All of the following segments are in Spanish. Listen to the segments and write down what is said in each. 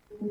Decime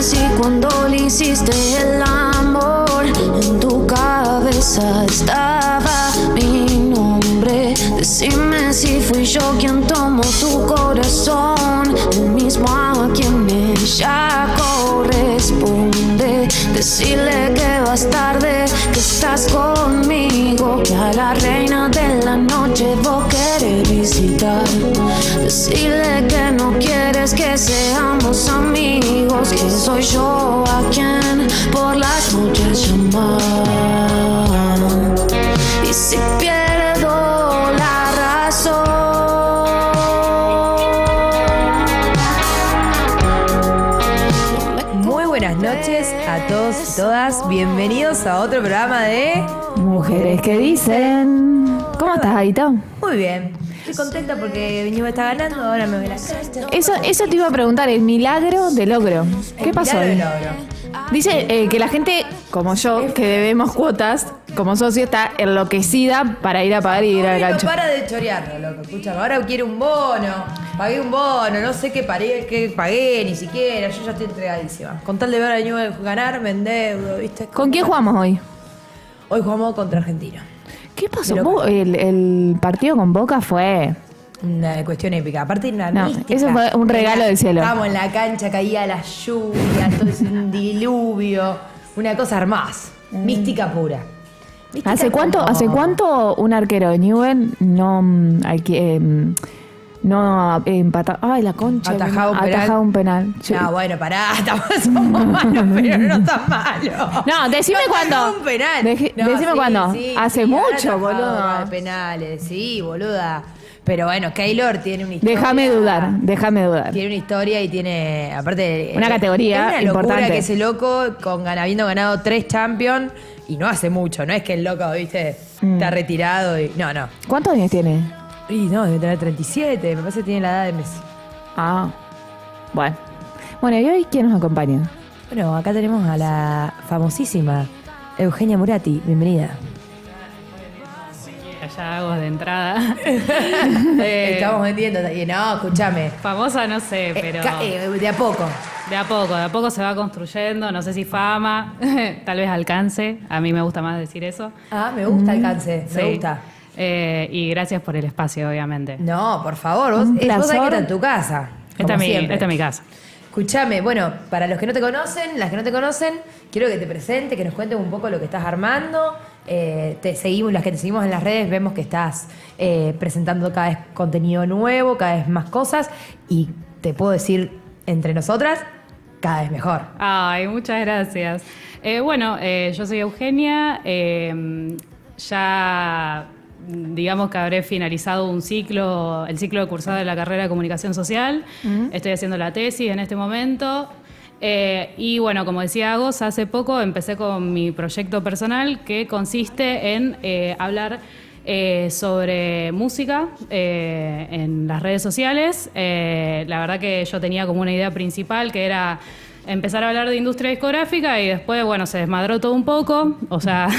si cuando le hiciste el amor en tu cabeza estaba mi nombre. Decime si fui yo quien tomó tu corazón, el mismo a quien ella corresponde. Decirle que vas tarde, que estás conmigo, que a la reina de la noche vos querés visitar. Decirle que no quieres que seamos amigos, que soy yo a quien por las noches llamar. Y si pierdo la razón, buenas noches a todos y todas. Bienvenidos a otro programa de Mujeres que dicen. ¿Cómo estás, Aito? Muy bien. Estoy contenta porque Viñuva está ganando, ahora me voy a la cancha. Eso te iba a preguntar, el milagro de logro. ¿Qué pasó ahí? Dice que la gente, como yo, que debemos cuotas, como socio, está enloquecida para ir a pagar y ir a la cancha. No para de chorearlo, loco. Escúchame, ahora quiere un bono. Pagué un bono, no sé qué pagué ni siquiera. Yo ya estoy entregadísima. Con tal de ver a Viñuva ganar, me endeudo, ¿viste? ¿Con quién jugamos hoy? Hoy jugamos contra Argentina. ¿Qué pasó? El partido con Boca fue... Una cuestión épica. Aparte una No, mística. eso fue un regalo del cielo. Estábamos en la cancha, caía la lluvia, todo es un diluvio. Una cosa hermosa. Mística pura. Mística ¿Hace cuánto un arquero de Newell no empataba? Ay, la concha. Atajaba un penal. Sí. No, bueno, pará, somos malos, pero no tan malos. No, decime cuándo. Un penal. Decime cuándo. Hace mucho, boludo. Penales, sí, boluda. Pero bueno, Keylor tiene una historia. Déjame dudar. Tiene una historia y tiene, aparte... Una categoría es una locura importante. que ese loco, habiendo ganado 3 Champions, y no hace mucho, no es que el loco, viste, está retirado y... No. ¿Cuántos años tiene? Y no, debe tener 37, me parece que tiene la edad de Messi. Ah, bueno. Bueno, ¿y hoy quién nos acompaña? Bueno, acá tenemos a la famosísima Eugenia Murati, bienvenida. Ya hago de entrada. Estamos vendiendo. No, escúchame. Famosa no sé, pero... de a poco. De a poco se va construyendo. No sé si fama, tal vez alcance. A mí me gusta más decir eso. Ah, me gusta alcance, me Sí. gusta. Y gracias por el espacio, obviamente. No, por favor, vos sabés que está en tu casa. Esta es mi casa. Escuchame, bueno, para los que no te conocen, las que no te conocen, quiero que te presentes, que nos cuentes un poco lo que estás armando. Las que te seguimos en las redes, vemos que estás presentando cada vez contenido nuevo, cada vez más cosas, y te puedo decir, entre nosotras, cada vez mejor. Ay, muchas gracias. Yo soy Eugenia. Ya digamos que habré finalizado el ciclo de cursado de la carrera de Comunicación Social. Estoy haciendo la tesis en este momento. Y bueno, como decía Agos, hace poco empecé con mi proyecto personal que consiste en hablar sobre música en las redes sociales. La verdad que yo tenía como una idea principal que era empezar a hablar de industria discográfica y después, bueno, se desmadró todo un poco. O sea,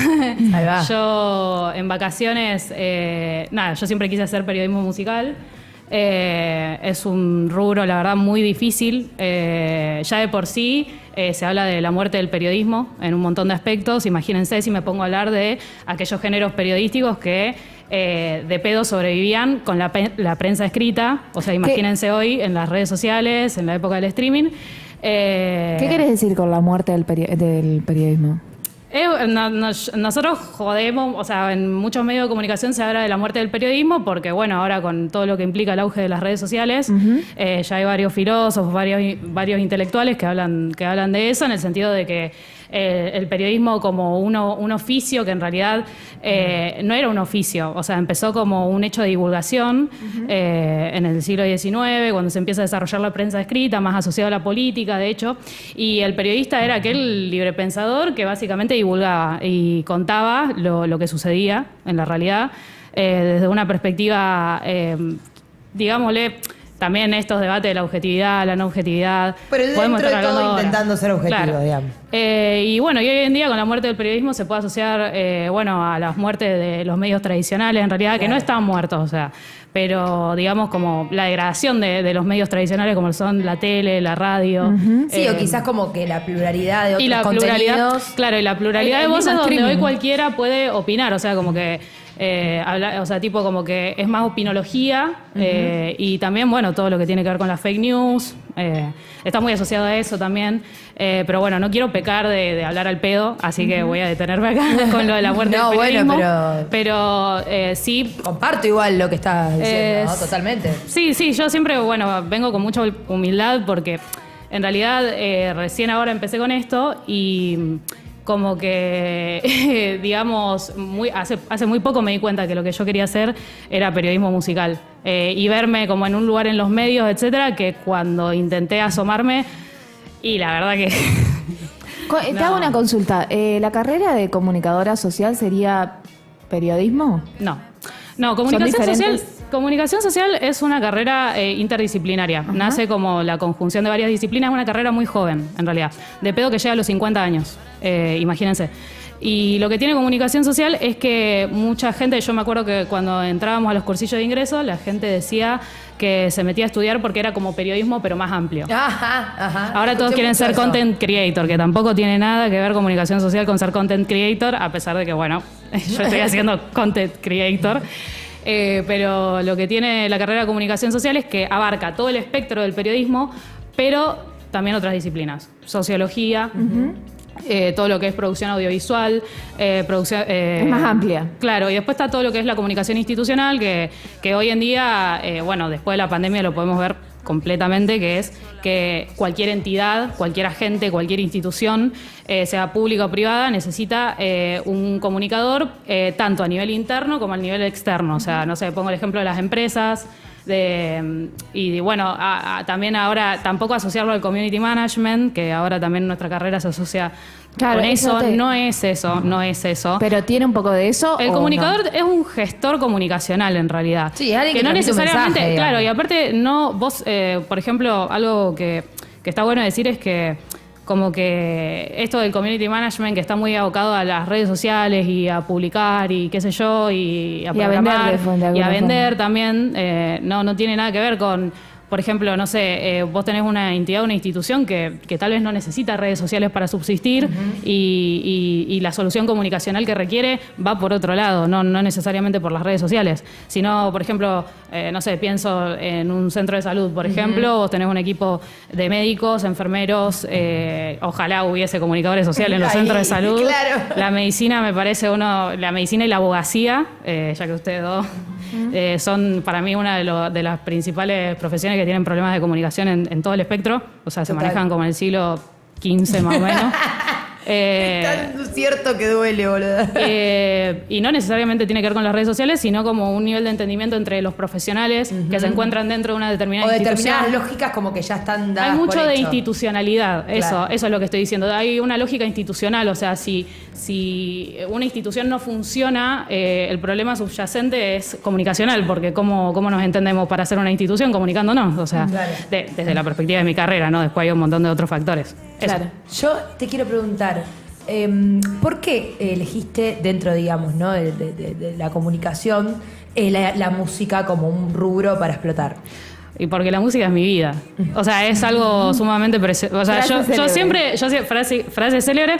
yo en vacaciones, yo siempre quise hacer periodismo musical. Es un rubro, la verdad, muy difícil. Ya de por sí se habla de la muerte del periodismo en un montón de aspectos. Imagínense si me pongo a hablar de aquellos géneros periodísticos que de pedo sobrevivían con la prensa escrita. O sea, imagínense hoy en las redes sociales, en la época del streaming. ¿Qué querés decir con la muerte del periodismo? Nosotros jodemos, o sea, en muchos medios de comunicación se habla de la muerte del periodismo porque, bueno, ahora con todo lo que implica el auge de las redes sociales, ya hay varios filósofos, varios intelectuales que hablan de eso, en el sentido de que el periodismo como un oficio que en realidad no era un oficio, o sea, empezó como un hecho de divulgación en el siglo XIX, cuando se empieza a desarrollar la prensa escrita, más asociado a la política, de hecho, y el periodista era aquel librepensador que básicamente divulgaba y contaba lo que sucedía en la realidad desde una perspectiva, digámosle, también estos debates de la objetividad, la no objetividad. Pero dentro de todo intentando ser objetivo, claro. digamos. Y bueno, y hoy en día con la muerte del periodismo se puede asociar, a las muertes de los medios tradicionales, en realidad, que no están muertos, o sea, pero digamos como la degradación de los medios tradicionales como son la tele, la radio. Sí, o quizás como que la pluralidad de otros contenidos. Claro, y la pluralidad de voces donde hoy cualquiera puede opinar, o sea, como que tipo como que es más opinología y también, bueno, todo lo que tiene que ver con las fake news, está muy asociado a eso también, pero bueno, no quiero pecar de hablar al pedo, así que voy a detenerme acá con lo de la muerte del periodismo. Bueno, pero sí. Comparto igual lo que estás diciendo, ¿no? Totalmente. Sí, yo siempre, vengo con mucha humildad porque en realidad recién ahora empecé con esto y como que, digamos, hace muy poco me di cuenta que lo que yo quería hacer era periodismo musical. Y verme como en un lugar en los medios, etcétera, que cuando intenté asomarme, y la verdad que... Te hago una consulta. ¿La carrera de comunicadora social sería periodismo? No, comunicación social es una carrera interdisciplinaria. Ajá. Nace como la conjunción de varias disciplinas. Es una carrera muy joven, en realidad. De pedo que llega a los 50 años. Imagínense. Y lo que tiene comunicación social es que mucha gente, yo me acuerdo que cuando entrábamos a los cursillos de ingreso, la gente decía que se metía a estudiar porque era como periodismo, pero más amplio. Ajá. Ahora todos quieren ser content creator, que tampoco tiene nada que ver comunicación social con ser content creator, a pesar de que, bueno, yo estoy haciendo content creator. Pero lo que tiene la carrera de comunicación social es que abarca todo el espectro del periodismo, pero también otras disciplinas. Sociología, todo lo que es producción audiovisual, es más amplia. Claro, y después está todo lo que es la comunicación institucional, que hoy en día, después de la pandemia lo podemos ver completamente, que es que cualquier entidad, cualquier agente, cualquier institución, sea pública o privada, necesita un comunicador tanto a nivel interno como a nivel externo. O sea, no sé, pongo el ejemplo de las empresas, también ahora tampoco asociarlo al community management, que ahora también en nuestra carrera se asocia con eso. No es eso. Pero tiene un poco de eso. El comunicador es un gestor comunicacional en realidad. Sí, alguien que no necesariamente, mensaje, claro, y aparte vos, por ejemplo, algo que está bueno decir es que como que esto del community management, que está muy abocado a las redes sociales y a publicar y qué sé yo, y a programar y a vender también, no tiene nada que ver con, por ejemplo, no sé, vos tenés una entidad, una institución que tal vez no necesita redes sociales para subsistir y la solución comunicacional que requiere va por otro lado, no necesariamente por las redes sociales, sino, por ejemplo, no sé, pienso en un centro de salud, por ejemplo, vos tenés un equipo de médicos, enfermeros, ojalá hubiese comunicadores sociales en los centros de salud. Claro. La medicina me parece la medicina y la abogacía, ya que ustedes dos son para mí una de las principales profesiones que tienen problemas de comunicación en todo el espectro, o sea, se manejan como en el siglo XV más o menos. Tan cierto que duele, boludo. Y no necesariamente tiene que ver con las redes sociales, sino como un nivel de entendimiento entre los profesionales que se encuentran dentro de una determinada institución. O determinadas lógicas como que ya están dadas. Hay mucho por de hecho. Institucionalidad, Claro. Eso es lo que estoy diciendo. Hay una lógica institucional, o sea, si una institución no funciona, el problema subyacente es comunicacional, porque ¿cómo nos entendemos para hacer una institución? Comunicándonos, o sea, Claro. desde la perspectiva de mi carrera, ¿no? Después hay un montón de otros factores. Eso. Claro. Yo te quiero preguntar, ¿por qué elegiste dentro, digamos, ¿no? de la comunicación la música como un rubro para explotar? Y porque la música es mi vida. O sea, es algo sumamente... O sea, yo siempre... Frase célebre,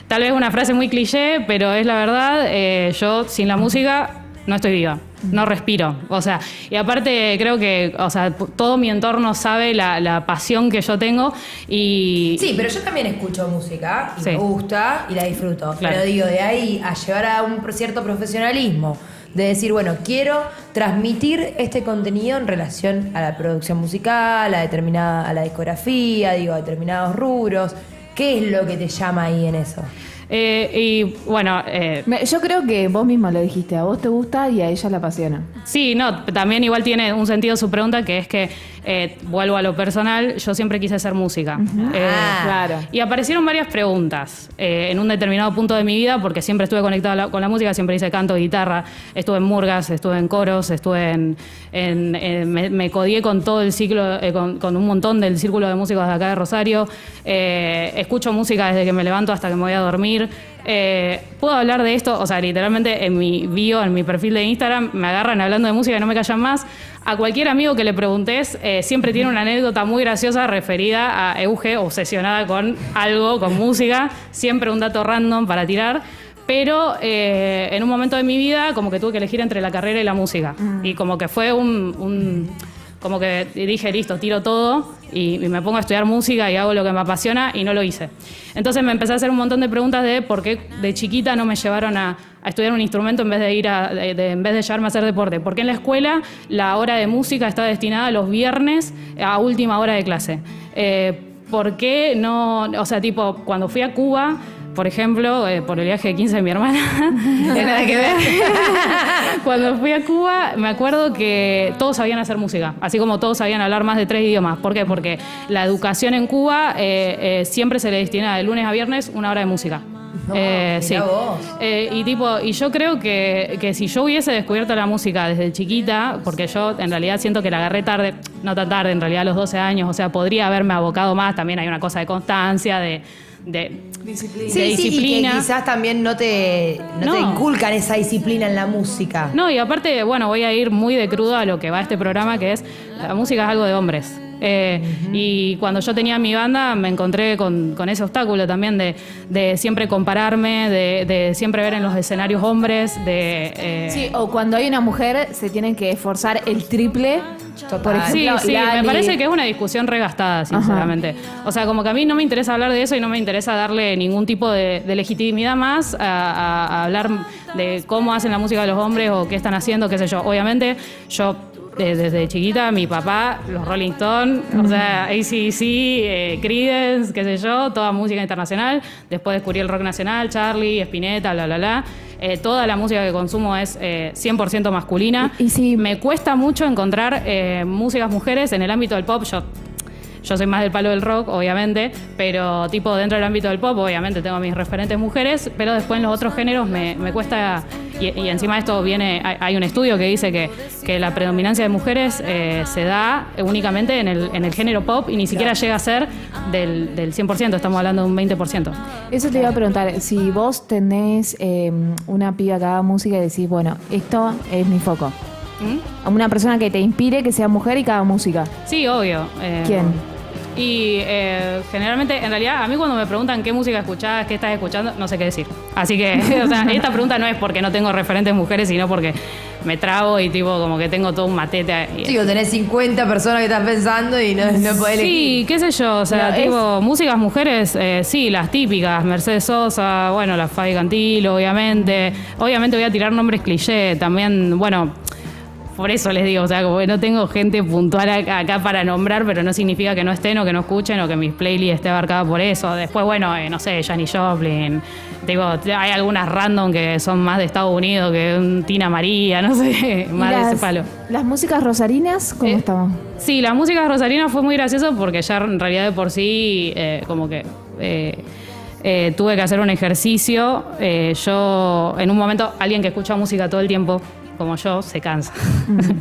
tal vez una frase muy cliché, pero es la verdad. Yo sin la música no estoy viva, no respiro. O sea, y aparte creo que, o sea, todo mi entorno sabe la pasión que yo tengo y... Sí, pero yo también escucho música y Sí. me gusta y la disfruto. Claro. Pero digo, de ahí a llevar a un cierto profesionalismo, de decir, bueno, quiero transmitir este contenido en relación a la producción musical, a la discografía, digo, a determinados rubros. ¿Qué es lo que te llama ahí en eso? y bueno, Yo creo que vos misma lo dijiste, a vos te gusta y a ella la apasiona. sí, no, también igual tiene un sentido su pregunta, que es que, vuelvo a lo personal, yo siempre quise hacer música. Claro. Y aparecieron varias preguntas en un determinado punto de mi vida, porque siempre estuve conectada con la música, siempre hice canto, guitarra, estuve en murgas, estuve en coros, estuve me codié con todo el ciclo, con un montón del círculo de músicos de acá de Rosario. Escucho música desde que me levanto hasta que me voy a dormir. Puedo hablar de esto, o sea, literalmente en mi bio, en mi perfil de Instagram, me agarran hablando de música y no me callan más. A cualquier amigo que le preguntes, siempre tiene una anécdota muy graciosa referida a Euge, obsesionada con algo, con música, siempre un dato random para tirar. Pero en un momento de mi vida como que tuve que elegir entre la carrera y la música. Y como que fue como que dije, listo, tiro todo y me pongo a estudiar música y hago lo que me apasiona, y no lo hice. Entonces me empecé a hacer un montón de preguntas de por qué de chiquita no me llevaron a estudiar un instrumento en vez de en vez de llevarme a hacer deporte. Porque en la escuela la hora de música está destinada los viernes a última hora de clase. ¿Por qué no? O sea, tipo, cuando fui a Cuba, por ejemplo, por el viaje de 15 de mi hermana, nada que ver. Cuando fui a Cuba, me acuerdo que todos sabían hacer música, así como todos sabían hablar más de 3 idiomas. ¿Por qué? Porque la educación en Cuba siempre se le destina de lunes a viernes 1 hora de música. Sí. Vos. Y yo creo que si yo hubiese descubierto la música desde chiquita, porque yo en realidad siento que la agarré tarde, no tan tarde, en realidad a los 12 años, o sea, podría haberme abocado más. También hay una cosa de constancia, de Disciplina. de disciplina. Y que quizás también no te inculcan esa disciplina en la música. No, y aparte, bueno, voy a ir muy de crudo a lo que va este programa, que es la música es algo de hombres. Y cuando yo tenía mi banda me encontré con ese obstáculo también de siempre compararme, de siempre ver en los escenarios hombres, Sí, o cuando hay una mujer se tienen que esforzar el triple. Por ejemplo, sí, me parece que es una discusión regastada, sinceramente. O sea, como que a mí no me interesa hablar de eso y no me interesa darle ningún tipo de legitimidad más a hablar de cómo hacen la música de los hombres o qué están haciendo, qué sé yo. Obviamente, yo desde chiquita, mi papá, los Rolling Stones, o sea, AC/DC, Creedence, qué sé yo, toda música internacional. Después descubrí el rock nacional, Charlie, Spinetta, bla, bla, bla. Toda la música que consumo es 100% masculina. Y sí. Me cuesta mucho encontrar músicas mujeres en el ámbito del pop. Yo soy más del palo del rock, obviamente, pero tipo dentro del ámbito del pop, obviamente tengo mis referentes mujeres, pero después en los otros géneros me cuesta, y encima de esto hay un estudio que dice que la predominancia de mujeres se da únicamente en el género pop y ni siquiera llega a ser del 100%, estamos hablando de un 20%. Eso te iba a preguntar, si vos tenés una piba que haga música y decís, bueno, esto es mi foco. Una persona que te inspire, que sea mujer y que haga música. Sí, obvio. ¿Quién? Y generalmente, en realidad, a mí cuando me preguntan qué música escuchás, qué estás escuchando, no sé qué decir. Así que, o sea, esta pregunta no es porque no tengo referentes mujeres, sino porque me trabo y tipo como que tengo todo un matete. Digo, tenés 50 personas que estás pensando y no podés elegir. Sí, qué sé yo, o sea, No, tipo, músicas mujeres, sí, las típicas, Mercedes Sosa, bueno, la Fabi Cantilo, obviamente. Obviamente voy a tirar nombres cliché, también, bueno... Por eso les digo, o sea, como que no tengo gente puntual acá para nombrar, pero no significa que no estén o que no escuchen o que mis playlists esté abarcada por eso. Después, bueno, no sé, Janis Joplin. Digo, hay algunas random que son más de Estados Unidos que un Tina María, no sé, más de ese palo. ¿Las músicas rosarinas cómo estaban? Sí, la música rosarina fue muy gracioso porque ya en realidad de por sí como que... tuve que hacer un ejercicio. Yo, en un momento, alguien que escucha música todo el tiempo, como yo, se cansa.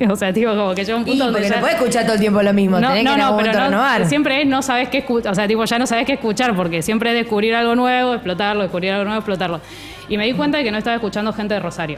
O sea, tipo, como que llega un punto donde porque ya... no podés escuchar todo el tiempo lo mismo, tenés que en algún momento renovar. Siempre es no sabés qué escuchar, o sea, tipo, ya no sabés qué escuchar, porque siempre es descubrir algo nuevo, explotarlo, explotarlo. Y me di cuenta de que no estaba escuchando gente de Rosario.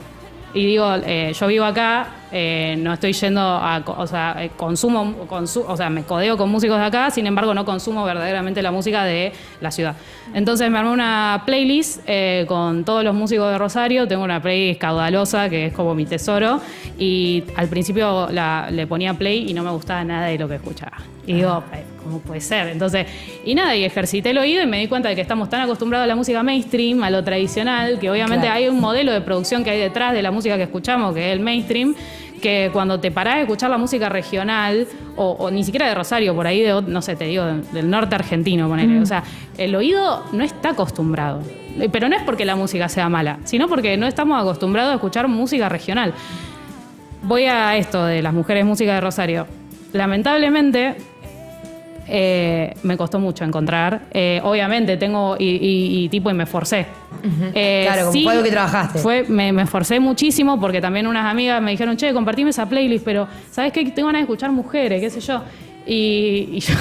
Y digo, yo vivo acá, no estoy yendo a... O sea, o sea, me codeo con músicos de acá, sin embargo, no consumo verdaderamente la música de la ciudad. Entonces me armé una playlist con todos los músicos de Rosario. Tengo una playlist caudalosa, que es como mi tesoro. Y al principio le ponía play y no me gustaba nada de lo que escuchaba. Y digo, ¿cómo puede ser? Entonces, y ejercité el oído y me di cuenta de que estamos tan acostumbrados a la música mainstream, a lo tradicional, que obviamente hay un modelo de producción que hay detrás de la música que escuchamos, que es el mainstream, que cuando te parás de escuchar la música regional, o ni siquiera de Rosario, por ahí, no sé, te digo, del norte argentino, ponele. O sea, el oído no está acostumbrado. Pero no es porque la música sea mala, sino porque no estamos acostumbrados a escuchar música regional. Voy a esto de las mujeres música de Rosario. Lamentablemente... me costó mucho encontrar. Obviamente tengo y me esforcé. Claro, como fue algo que trabajaste. Me esforcé muchísimo porque también unas amigas me dijeron, che, compartime esa playlist, pero ¿sabes qué? Tengo ganas de escuchar mujeres, qué sé yo. Y yo,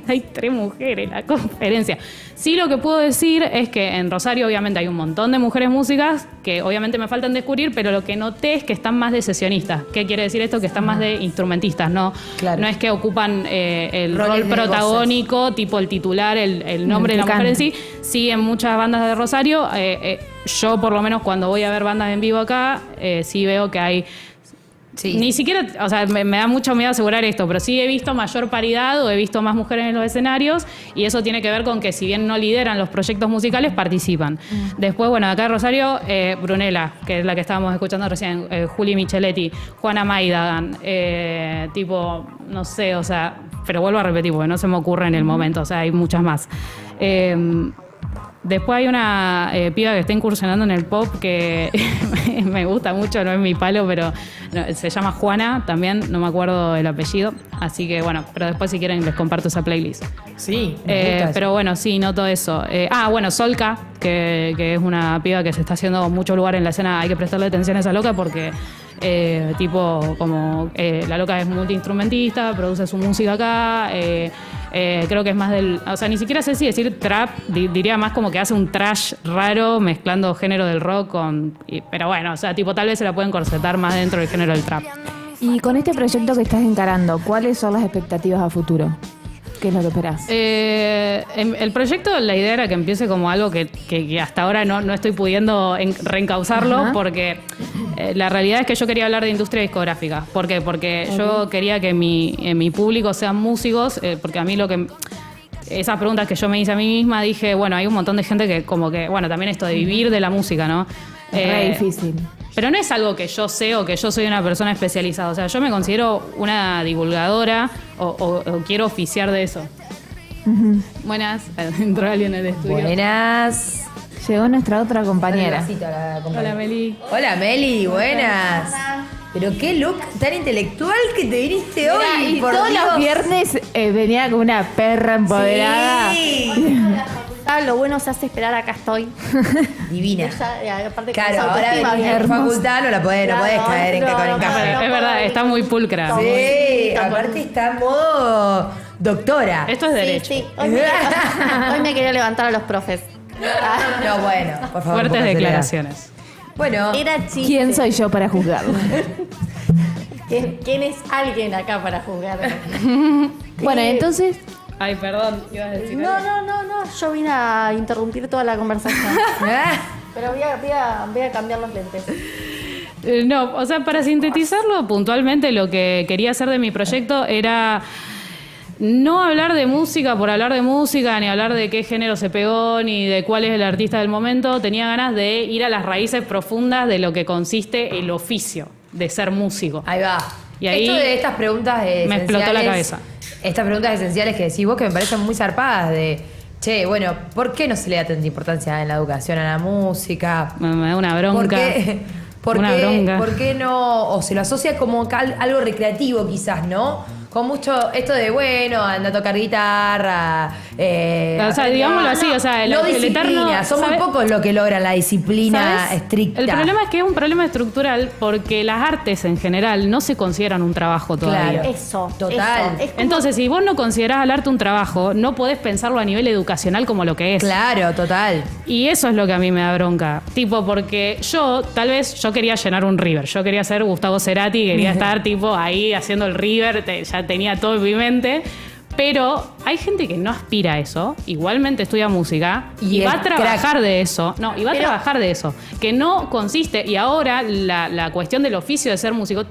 hay 3 mujeres en la conferencia. Sí, lo que puedo decir es que en Rosario obviamente hay un montón de mujeres músicas que obviamente me faltan descubrir, pero lo que noté es que están más de sesionistas. ¿Qué quiere decir esto? Que están más de instrumentistas, ¿no? Claro. No es que ocupan el rol protagónico, tipo el titular, el nombre de la mujer en sí. Sí, en muchas bandas de Rosario, yo por lo menos cuando voy a ver bandas en vivo acá, sí veo que hay... Sí. Ni siquiera, o sea, me da mucho miedo asegurar esto, pero sí he visto mayor paridad o he visto más mujeres en los escenarios, y eso tiene que ver con que si bien no lideran los proyectos musicales, participan. Después, bueno, acá en Rosario, Brunella, que es la que estábamos escuchando recién, Juli Micheletti, Juana Maidagan, no sé, o sea, pero vuelvo a repetir porque no se me ocurre en el momento, o sea, hay muchas más. Después hay una piba que está incursionando en el pop que me gusta mucho, no es mi palo, pero se llama Juana también, no me acuerdo el apellido, así que bueno, pero después si quieren les comparto esa playlist. Sí, pero bueno, sí, noto eso. Bueno, Solka, que es una piba que se está haciendo mucho lugar en la escena, hay que prestarle atención a esa loca porque... la loca es multiinstrumentista, produce su música acá, creo que es más o sea, ni siquiera sé si decir trap, diría más como que hace un trash raro mezclando género del rock pero bueno, o sea, tal vez se la pueden corsetar más dentro del género del trap. Y con este proyecto que estás encarando, ¿cuáles son las expectativas a futuro? ¿Qué es lo que esperás? El proyecto, la idea era que empiece como algo que hasta ahora no estoy pudiendo reencauzarlo, porque la realidad es que yo quería hablar de industria discográfica. ¿Por qué? Porque yo quería que mi público sean músicos, porque a mí esas preguntas que yo me hice a mí misma, dije, bueno, hay un montón de gente que como que, bueno, también esto de vivir de la música, ¿no? Es difícil. Pero no es algo que yo sé o que yo soy una persona especializada. O sea, yo me considero una divulgadora o quiero oficiar de eso. Buenas. Entró alguien en el estudio. Buenas. Llegó nuestra otra compañera. Hola, Meli. Hola, Meli. Buenas. Pero qué look tan intelectual que te viniste hoy. Y todos los viernes venía con una perra empoderada. Sí. Lo bueno se hace esperar, acá estoy. Divina. Aparte claro, ahora en facultad no podés caer en encaje. Es verdad, está muy pulcra. Sí, aparte está en modo doctora. Esto es derecho. Sí. Hoy me quería levantar a los profes. No, bueno, por favor. Fuertes declaraciones. Bueno, Era chiste. ¿Quién soy yo para juzgarlo? ¿Quién es alguien acá para juzgarlo? Bueno, entonces... Ay, perdón, ibas a decir No, algo. yo vine a interrumpir toda la conversación. Pero voy a cambiar los lentes. No, o sea, para sintetizarlo puntualmente, lo que quería hacer de mi proyecto era no hablar de música por hablar de música, ni hablar de qué género se pegó, ni de cuál es el artista del momento. Tenía ganas de ir a las raíces profundas de lo que consiste el oficio de ser músico. Ahí va. Y ahí esto de estas preguntas me explotó la cabeza. Estas preguntas esenciales que decís vos, que me parecen muy zarpadas, de che, bueno, ¿por qué no se le da tanta importancia en la educación a la música? Me da una bronca. ¿Por qué no? O se lo asocia como algo recreativo quizás, ¿no? con mucho esto de, bueno, anda a tocar guitarra. O sea, digámoslo así, o sea, no el disciplina. eterno... Son muy pocos los que logran la disciplina ¿Sabes? estricta. El problema es que es un problema estructural porque las artes en general no se consideran un trabajo todavía. Claro. Eso. Total. Eso. Es como- Entonces, si vos no considerás al arte un trabajo, no podés pensarlo a nivel educacional como lo que es. Claro, total. Y eso es lo que a mí me da bronca. Tipo, porque yo quería llenar un River. Yo quería ser Gustavo Cerati, quería estar tipo ahí haciendo el River, ya tenía todo en mi mente. Pero hay gente que no aspira a eso, igualmente estudia música Y y va es a trabajar crack. de eso. No, y va a trabajar de eso. Que no consiste, y ahora la cuestión del oficio de ser músico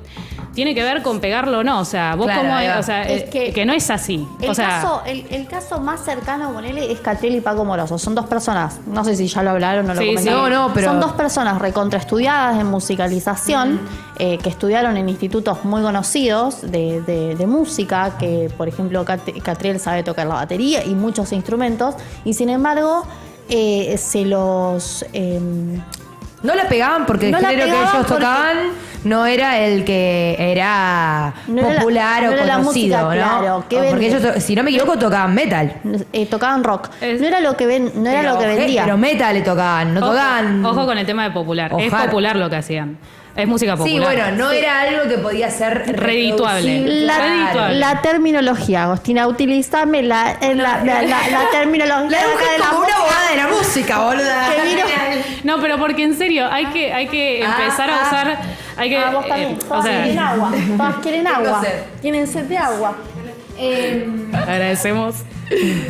tiene que ver con pegarlo o no. O sea, vos Claro, como, ahí va. o sea, Es que no es así. El, O sea, el caso más cercano con él es Catriel y Paco Moroso. Son dos personas, no sé si ya lo hablaron o lo Sí, comentaron. sí. No, pero- Son dos personas recontraestudiadas en musicalización, que estudiaron en institutos muy conocidos de música, que por ejemplo Catriel sabe tocar la batería y muchos instrumentos, y sin embargo se los... No la pegaban porque el No la género que pegaban ellos porque- tocaban no era el que era No era popular no o era la conocido, música, ¿no? claro, que Porque vende. ellos, si no me equivoco, tocaban metal. tocaban rock. Es- No era lo que vendía. Pero metal le tocaban, no tocaban. ojo con el tema de popular. Es Ojalá. popular lo que hacían. Es música Sí, popular. bueno, no era algo que podía ser Redituable. reproducible, La, claro. Redituable. la terminología, Agostina, utilízame la terminología La de mujer la como una música. abogada de la música, boluda. Que vino- No, pero porque en serio, hay que empezar a usar. Hay que, Ah, vos también. o Todas quieren sea, agua. Todas quieren agua. sed. Tienen sed de agua. agradecemos.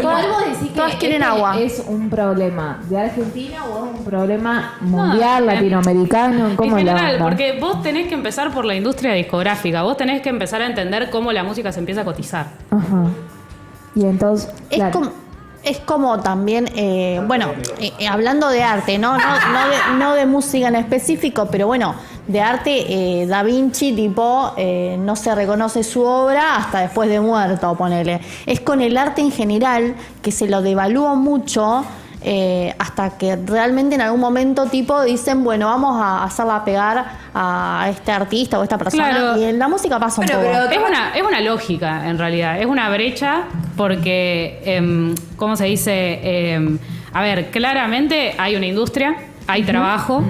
Todas, ¿Podemos decir que todas quieren este agua. es un problema de Argentina o es un problema mundial, latinoamericano? ¿Cómo En la general, onda? porque vos tenés que empezar por la industria discográfica. Vos tenés que empezar a entender cómo la música se empieza a cotizar. Ajá. Y entonces, Es como también, hablando de arte, no de música en específico, pero bueno, de arte, Da Vinci, tipo, no se reconoce su obra hasta después de muerto, ponele. Es con el arte en general que se lo devalúa mucho. Hasta que realmente en algún momento tipo dicen, bueno, vamos a hacerla pegar a este artista o esta persona. Claro. Y en la música pasa un Bueno, poco. pero- Es una lógica, en realidad. Es una brecha porque, ¿cómo se dice? A ver, claramente hay una industria, hay trabajo.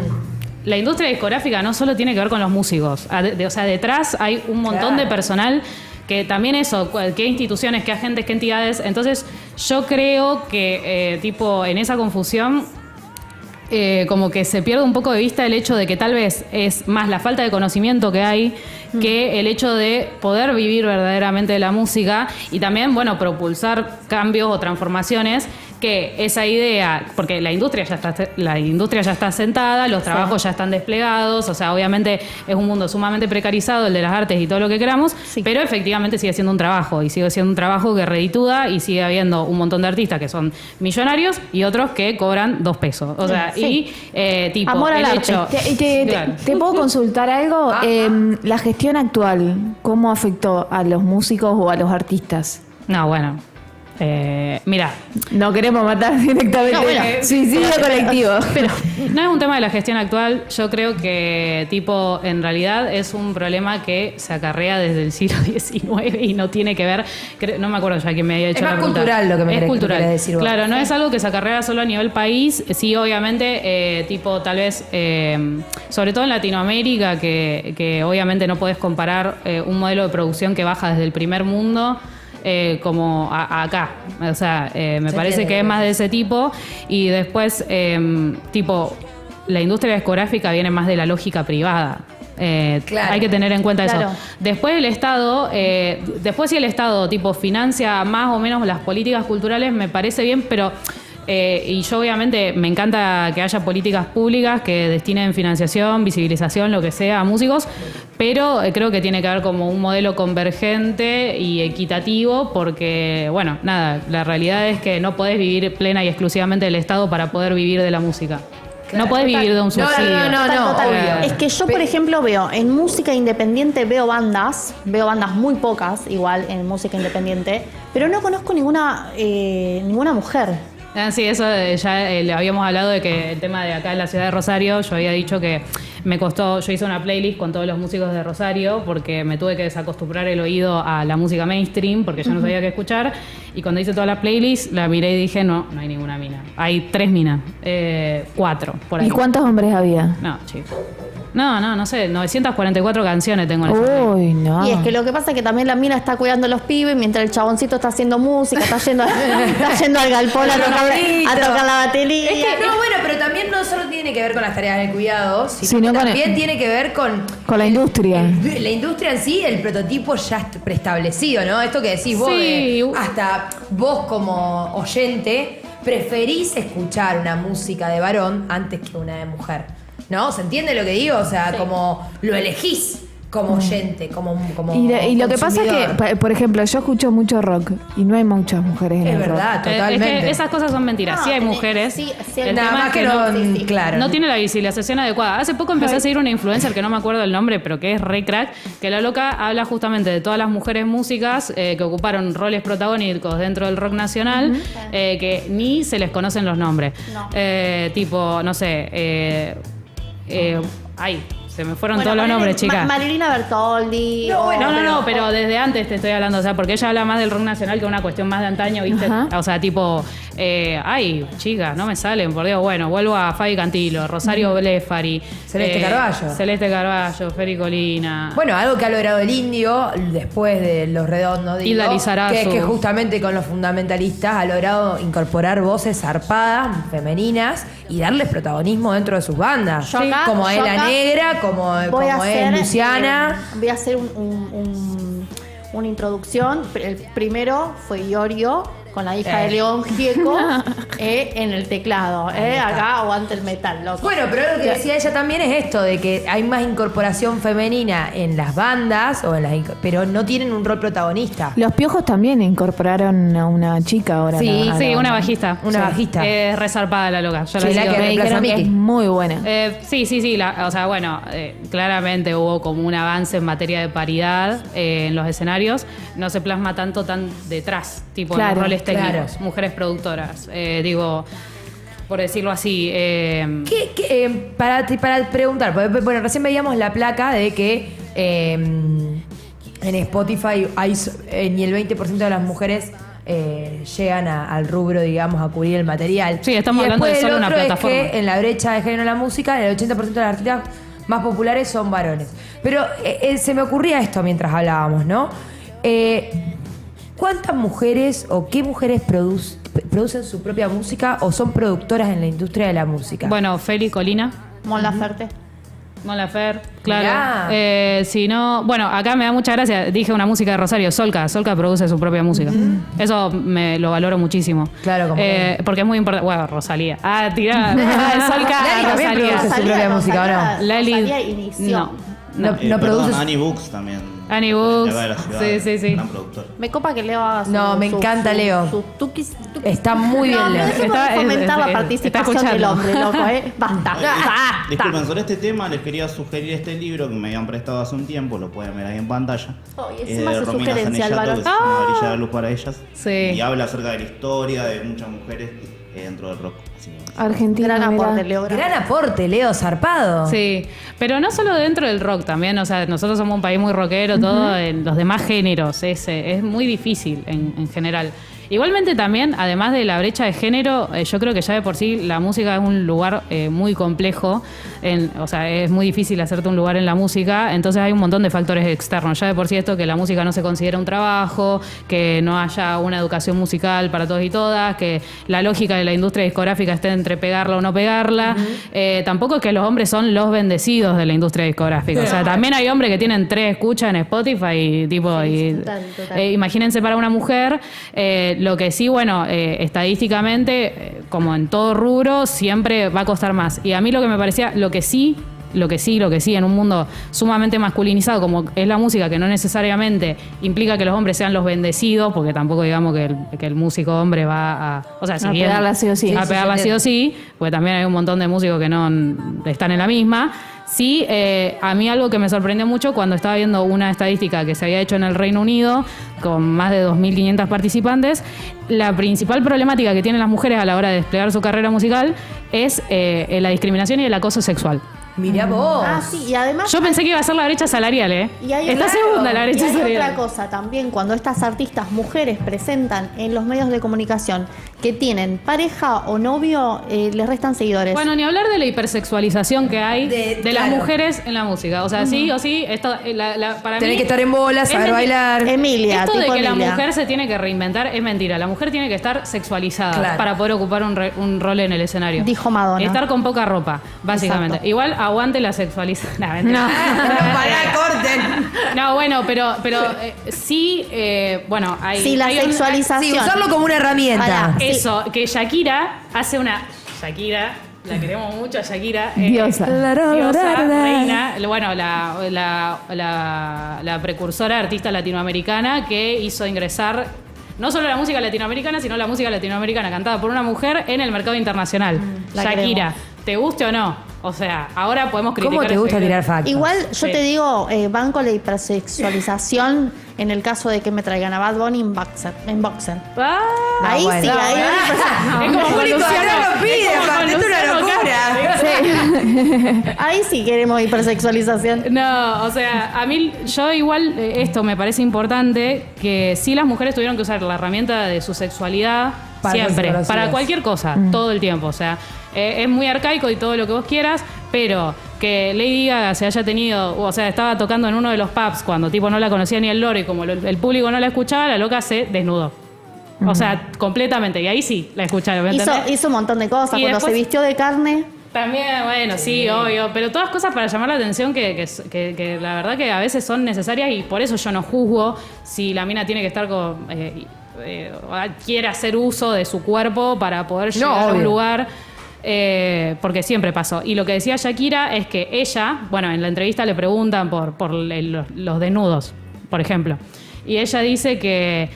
La industria discográfica no solo tiene que ver con los músicos. O sea, detrás hay un montón de personal que también eso, qué instituciones, qué agentes, qué entidades. Entonces, yo creo que, tipo, en esa confusión... como que se pierde un poco de vista el hecho de que tal vez es más la falta de conocimiento que hay que el hecho de poder vivir verdaderamente de la música y también, bueno, propulsar cambios o transformaciones que esa idea, porque la industria ya está sentada, los trabajos ya están desplegados, o sea, obviamente es un mundo sumamente precarizado, el de las artes y todo lo que queramos, pero efectivamente sigue siendo un trabajo y sigue siendo un trabajo que reditúa y sigue habiendo un montón de artistas que son millonarios y otros que cobran 2 pesos. O sea, Sí. tipo, Amor al el arte. hecho... Claro. ¿Te puedo consultar algo? La gestión actual, ¿cómo afectó a los músicos o a los artistas? No, bueno. Mira, No queremos matar directamente. No, bueno. Suicidio colectivo. pero no es un tema de la gestión actual. Yo creo que, tipo, en realidad es un problema que se acarrea desde el siglo XIX y no tiene que ver. No me acuerdo ya quién me había hecho Es la más pregunta. cultural lo que me Es querés- cultural. querés decir vos. Claro, no es algo que se acarrea solo a nivel país. Sí, obviamente, tipo, tal vez, sobre todo en Latinoamérica, que obviamente no podés comparar un modelo de producción que baja desde el primer mundo. Como acá, o sea, me Se parece entiende, que es más de ese tipo y después tipo la industria discográfica viene más de la lógica privada. Claro. Hay que tener en cuenta Claro. eso. Después el Estado, después si el Estado tipo financia más o menos las políticas culturales me parece bien, pero y yo obviamente me encanta que haya políticas públicas que destinen financiación, visibilización, lo que sea a músicos, pero creo que tiene que haber como un modelo convergente y equitativo porque, bueno, nada, la realidad es que no podés vivir plena y exclusivamente del Estado para poder vivir de la música. No podés vivir de un subsidio. Total. obvio. Es que yo, por ejemplo, veo en música independiente, veo bandas muy pocas, igual en música independiente, pero no conozco ninguna mujer. Sí, eso ya le habíamos hablado de que el tema de acá en la ciudad de Rosario, yo había dicho que me costó, yo hice una playlist con todos los músicos de Rosario porque me tuve que desacostumbrar el oído a la música mainstream porque yo no sabía qué escuchar, y cuando hice toda la playlist la miré y dije, no hay ninguna mina. Hay 3 minas, 4 por ahí. ¿Y cuántos hombres había? No, chicos. No sé, 944 canciones tengo en esa playlist. Uy, no. Y es que lo que pasa es que también la mina está cuidando a los pibes mientras el chaboncito está haciendo música, está yendo al galpón a tocar la batería. Es que, no, bueno, pero también no solo tiene que ver con las tareas del cuidado, sino que también tiene que ver con la industria. La industria en sí, el prototipo ya preestablecido, ¿no? Esto que decís vos, Sí. hasta vos como oyente preferís escuchar una música de varón antes que una de mujer, ¿no? ¿Se entiende lo que digo? O sea, como lo elegís como oyente, como Y lo que pasa es consumidor. que, por ejemplo, yo escucho mucho rock y no hay muchas mujeres en Es el rock. verdad, totalmente. Es que esas cosas son mentiras. No, Sí hay tiene- mujeres. sí, El Nada tema más es que no, sí. claro. no tiene la visibilización adecuada. Hace poco empecé a seguir una influencer que no me acuerdo el nombre, pero que es re crack, que la loca habla justamente de todas las mujeres músicas que ocuparon roles protagónicos dentro del rock nacional, que ni se les conocen los nombres. No. Tipo, no sé, ay, se me fueron Bueno, todos los ponele nombres, chicas. Marilina Bertoldi. No, o- bueno, No, pero desde antes te estoy hablando, o sea, porque ella habla más del rock nacional que una cuestión más de antaño, ¿viste? Ajá. O sea, tipo, ay, chicas, no me salen, por Dios. Bueno, vuelvo a Fabi Cantilo, Rosario Blefari, Celeste Carballo. Celeste Carballo, Feri Colina. Bueno, algo que ha logrado el Indio después de Los Redondos, digo, Hilda Lizarazu. que es que justamente con los fundamentalistas ha logrado incorporar voces zarpadas, femeninas, y darles protagonismo dentro de sus bandas. Yo acá- como es yo La acá Negra, como es Luciana. Voy a hacer una introducción. El primero fue Iorio con la hija de León Gieco en el teclado. Acá aguanta el metal, loco. Bueno, pero lo que decía ella también es esto, de que hay más incorporación femenina en las bandas, pero no tienen un rol protagonista. Los Piojos también incorporaron a una chica ahora. Sí, a la Sí, banda. una bajista. Una bajista. Resarpada la loca. Yo la Sí, la sigo. que Me reemplaza dijeron a que Miki. es muy buena. Sí, o sea, bueno, claramente hubo como un avance en materia de paridad en los escenarios. No se plasma tanto tan detrás, tipo en Claro, los roles técnicos, claro. mujeres productoras. Digo, por decirlo así. Para preguntar, porque, bueno, recién veíamos la placa de que en Spotify hay ni el 20% de las mujeres llegan al rubro, digamos, a cubrir el material. Sí, estamos Y hablando de después solo el una otro plataforma. Es que en la brecha de género en la música, el 80% de las artistas más populares son varones. Pero se me ocurría esto mientras hablábamos, ¿no? ¿Cuántas mujeres o qué mujeres producen su propia música o son productoras en la industria de la música? Bueno, Feli Colina. Mon Laferte. Mon Lafer, claro. Mirá. Si no, bueno, acá me da mucha gracia. Dije una música de Rosario, Solca produce su propia música. Eso me lo valoro muchísimo. Claro, como porque es muy importante. Bueno, Rosalía. Tirá. Solca, Lali también Rosalía. produce su propia música, ¿o no? Lali. Rosalía inició. No Perdón, produces. Annie Books también. Annie Books. De acá de la ciudad, Sí. Gran productor. Me copa que Leo haga su... No, me encanta Leo. Sus tuquis. Está muy bien, No, pero Leo. dejemos Está- de fomentar la está participación del escuchando. hombre, loco, Basta. Disculpen, sobre este tema les quería sugerir este libro que me habían prestado hace un tiempo, lo pueden ver ahí en pantalla. Oh, y Es encima de hace Romina sugerencia, Zanellato, Álvaro. que se llama Brilla la luz para ellas. Sí. Y habla acerca de la historia de muchas mujeres dentro del rock. Así que- Argentina. Gran mirá. aporte, Leo. Gran aporte, Leo, zarpado. Sí, pero no solo dentro del rock también, o sea, nosotros somos un país muy rockero, todo en los demás géneros, es muy difícil en general. Igualmente también, además de la brecha de género, yo creo que ya de por sí la música es un lugar muy complejo, o sea, es muy difícil hacerte un lugar en la música, entonces hay un montón de factores externos. Ya de por sí esto que la música no se considera un trabajo, que no haya una educación musical para todos y todas, que la lógica de la industria discográfica esté entre pegarla o no pegarla. Tampoco es que los hombres son los bendecidos de la industria discográfica. O sea, también hay hombres que tienen 3 escuchas en Spotify y tipo... Sí, total. Imagínense para una mujer, lo que sí, bueno, estadísticamente, como en todo rubro, siempre va a costar más. Y a mí lo que me parecía, lo que sí lo que sí, en un mundo sumamente masculinizado como es la música, que no necesariamente implica que los hombres sean los bendecidos, porque tampoco digamos que el músico hombre va a... O sea, si bien, pegarla sí o sí. A pegarla sí o sí, porque también hay un montón de músicos que no están en la misma. Sí, a mí algo que me sorprendió mucho cuando estaba viendo una estadística que se había hecho en el Reino Unido con más de 2.500 participantes, la principal problemática que tienen las mujeres a la hora de desplegar su carrera musical es la discriminación y el acoso sexual. Mirá vos. Ah, sí, y además... Yo pensé que iba a ser la brecha salarial, ¿eh? Y hay Está segunda la brecha y hay salarial. otra cosa también, cuando estas artistas mujeres presentan en los medios de comunicación que tienen pareja o novio, les restan seguidores. Bueno, ni hablar de la hipersexualización que hay de las claro. mujeres en la música. O sea, sí o sí, esto, para Tenés mí... que estar en bola, saber bailar. Emilia, Esto de tipo que Emilia. la mujer se tiene que reinventar es mentira. La mujer tiene que estar sexualizada Claro. para poder ocupar un rol en el escenario. Dijo Madonna. Estar con poca ropa, básicamente. Exacto. Igual aguante la sexualización. No, mentira. Pará, corten. No, bueno, pero sí, bueno, hay... Sí, la hay sexualización. Sí, usarlo como una herramienta. Pará. Eso, que Shakira hace una... Shakira, la queremos mucho a Shakira. Diosa. Diosa, reina, bueno, la precursora artista latinoamericana que hizo ingresar no solo la música latinoamericana, sino la música latinoamericana cantada por una mujer en el mercado internacional. la Shakira, queremos. ¿te guste o no? O sea, ahora podemos criticar... ¿Cómo te gusta ese- tirar factos? Igual yo Sí. te digo, banco la hipersexualización en el caso de que me traigan a Bad Bunny en boxer. Ah, Ahí bueno. sí, ahí es como con Público, Luciano, no lo pide, es como aparte, con esto es una Luciano locura. Castro. ahí sí queremos hipersexualización. No, o sea, a mí, yo igual, esto me parece importante, que sí las mujeres tuvieron que usar la herramienta de su sexualidad Para siempre, ser conocidas. para cualquier cosa, todo el tiempo. O sea, es muy arcaico y todo lo que vos quieras, pero que Lady Gaga se haya tenido, o sea, estaba tocando en uno de los pubs cuando tipo no la conocía ni el lore y como el público no la escuchaba, la loca se desnudó. O sea, completamente. Y ahí sí la escucharon, ¿me entendés? Hizo un montón de cosas. Y Cuando después- se vistió de carne, También, bueno, sí, obvio, pero todas cosas para llamar la atención que la verdad que a veces son necesarias y por eso yo no juzgo si la mina tiene que estar con... quiere hacer uso de su cuerpo para poder llegar a un obvio. lugar, porque siempre pasó. Y lo que decía Shakira es que ella, bueno, en la entrevista le preguntan por los desnudos, por ejemplo, y ella dice que